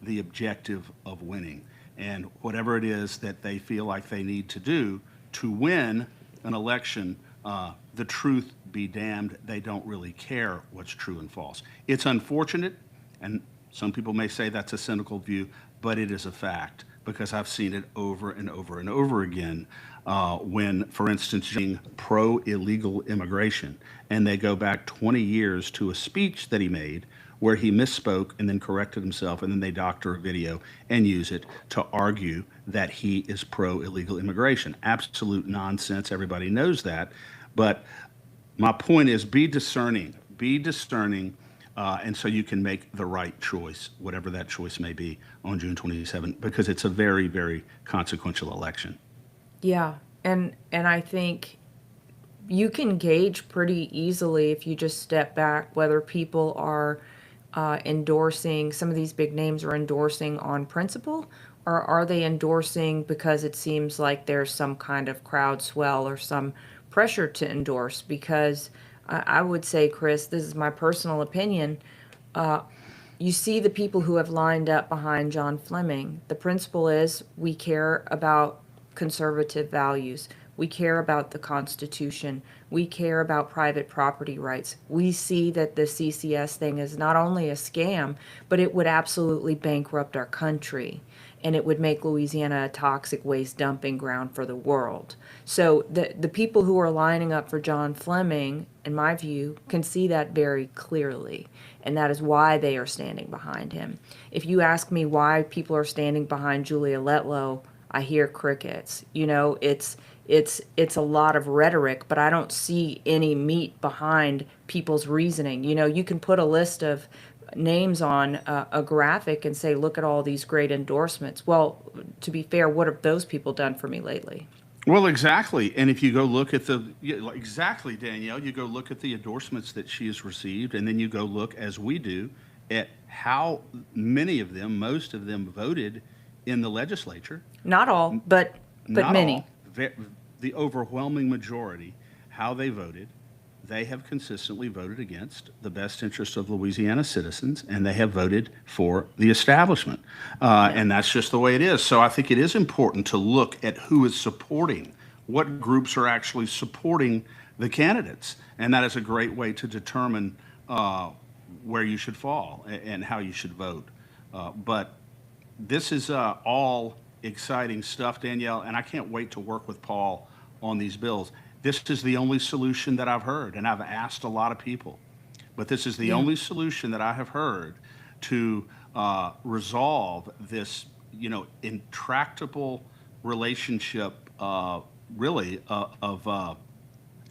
the objective of winning. And whatever it is that they feel like they need to do to win an election, the truth be damned, they don't really care what's true and false. It's unfortunate, and some people may say that's a cynical view, but it is a fact, because I've seen it over and over and over again when, for instance, being pro-illegal immigration, and they go back 20 years to a speech that he made where he misspoke and then corrected himself, and then they doctor a video and use it to argue that he is pro-illegal immigration. Absolute nonsense. Everybody knows that. But my point is, be discerning, and so you can make the right choice, whatever that choice may be, on June 27th, because it's a very, very consequential election. Yeah, and I think you can gauge pretty easily, if you just step back, whether people are endorsing, some of these big names are endorsing on principle, or are they endorsing because it seems like there's some kind of crowd swell or some pressure to endorse. Because I would say, Chris, this is my personal opinion, you see the people who have lined up behind John Fleming. The principle is, we care about conservative values. We care about the Constitution. We care about private property rights. We see that the CCS thing is not only a scam, but it would absolutely bankrupt our country, and it would make Louisiana a toxic waste dumping ground for the world. So the people who are lining up for John Fleming, in my view, can see that very clearly, and that is why they are standing behind him. If you ask me why people are standing behind Julia Letlow, I hear crickets. It's a lot of rhetoric, but I don't see any meat behind people's reasoning. You can put a list of names on a graphic and say, look at all these great endorsements. Well, to be fair, what have those people done for me lately? Well, exactly. And if you go look at exactly, Danielle, you go look at the endorsements that she has received, and then you go look, as we do, at how many of them, most of them, voted in the legislature. Not all, but Not many. all. The overwhelming majority, how they voted, they have consistently voted against the best interests of Louisiana citizens, and they have voted for the establishment. And that's just the way it is. So I think it is important to look at who is supporting, what groups are actually supporting the candidates. And that is a great way to determine where you should fall and how you should vote. But this is all exciting stuff, Danielle, and I can't wait to work with Paul on these bills. This is the only solution that I've heard, and I've asked a lot of people, but this is the only solution that I have heard to resolve this, intractable relationship, really, of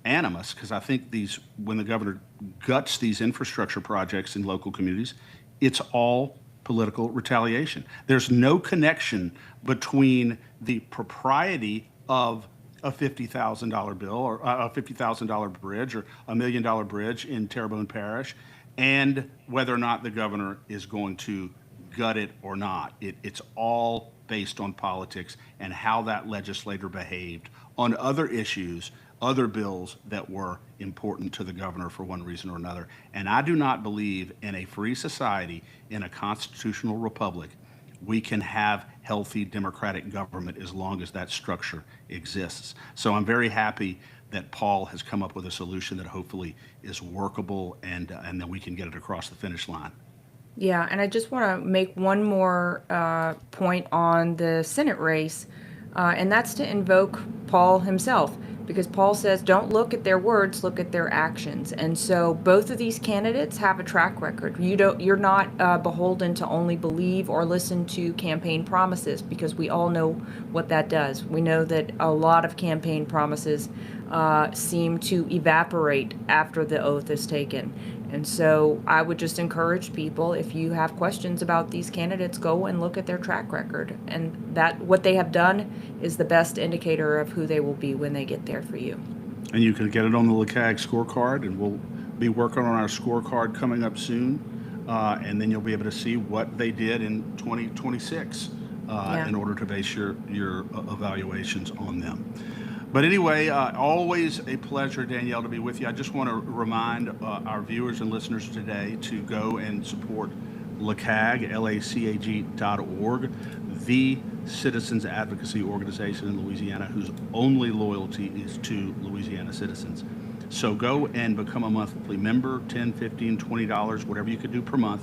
animus, because I think when the governor guts these infrastructure projects in local communities, it's all political retaliation. There's no connection between the propriety of a $50,000 bill or a $50,000 bridge or $1 million bridge in Terrebonne Parish and whether or not the governor is going to gut it or not. It's all based on politics and how that legislator behaved on other issues, other bills that were important to the governor for one reason or another. And I do not believe in a free society, in a constitutional republic, we can have healthy democratic government as long as that structure exists. So I'm very happy that Paul has come up with a solution that hopefully is workable and that we can get it across the finish line. Yeah, and I just want to make one more point on the Senate race, and that's to invoke Paul himself, because Paul says, don't look at their words, look at their actions. And so both of these candidates have a track record. You're not beholden to only believe or listen to campaign promises, because we all know what that does. We know that a lot of campaign promises seem to evaporate after the oath is taken. And so I would just encourage people, if you have questions about these candidates, go and look at their track record. And that what they have done is the best indicator of who they will be when they get there for you. And you can get it on the LeCag scorecard, and we'll be working on our scorecard coming up soon. And then you'll be able to see what they did in 2026 in order to base your evaluations on them. But anyway, always a pleasure, Danielle, to be with you. I just want to remind our viewers and listeners today to go and support LeCag, LACAG.org, the citizens advocacy organization in Louisiana whose only loyalty is to Louisiana citizens. So go and become a monthly member, $10, $15, $20, whatever you could do per month,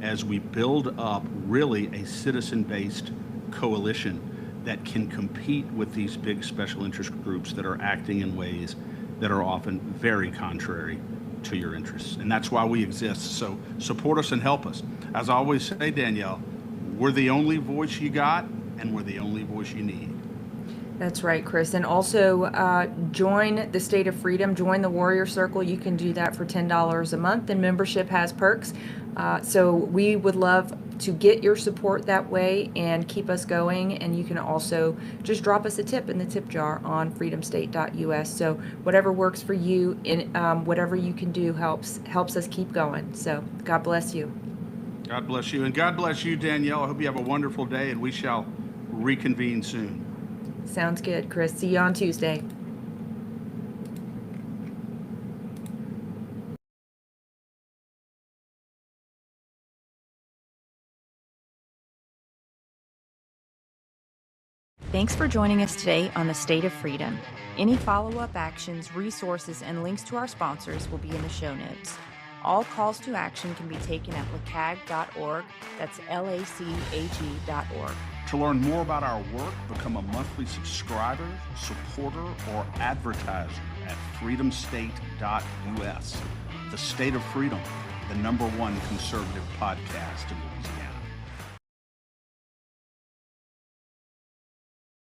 as we build up really a citizen-based coalition that can compete with these big special interest groups that are acting in ways that are often very contrary to your interests. And that's why we exist. So support us and help us. As I always say, Danielle, we're the only voice you got, and we're the only voice you need. That's right, Chris. And also join the State of Freedom, join the Warrior Circle. You can do that for $10 a month, and membership has perks. So we would love to get your support that way and keep us going. And you can also just drop us a tip in the tip jar on freedomstate.us. So whatever works for you, in whatever you can do helps us keep going. So God bless you. God bless you. And God bless you, Danielle. I hope you have a wonderful day, and we shall reconvene soon. Sounds good, Chris. See you on Tuesday. Thanks for joining us today on the State of Freedom. Any follow-up actions, resources, and links to our sponsors will be in the show notes. All calls to action can be taken at lacag.org. That's LACAG.org. To learn more about our work, become a monthly subscriber, supporter, or advertiser at freedomstate.us. The State of Freedom, the #1 conservative podcast in Louisiana.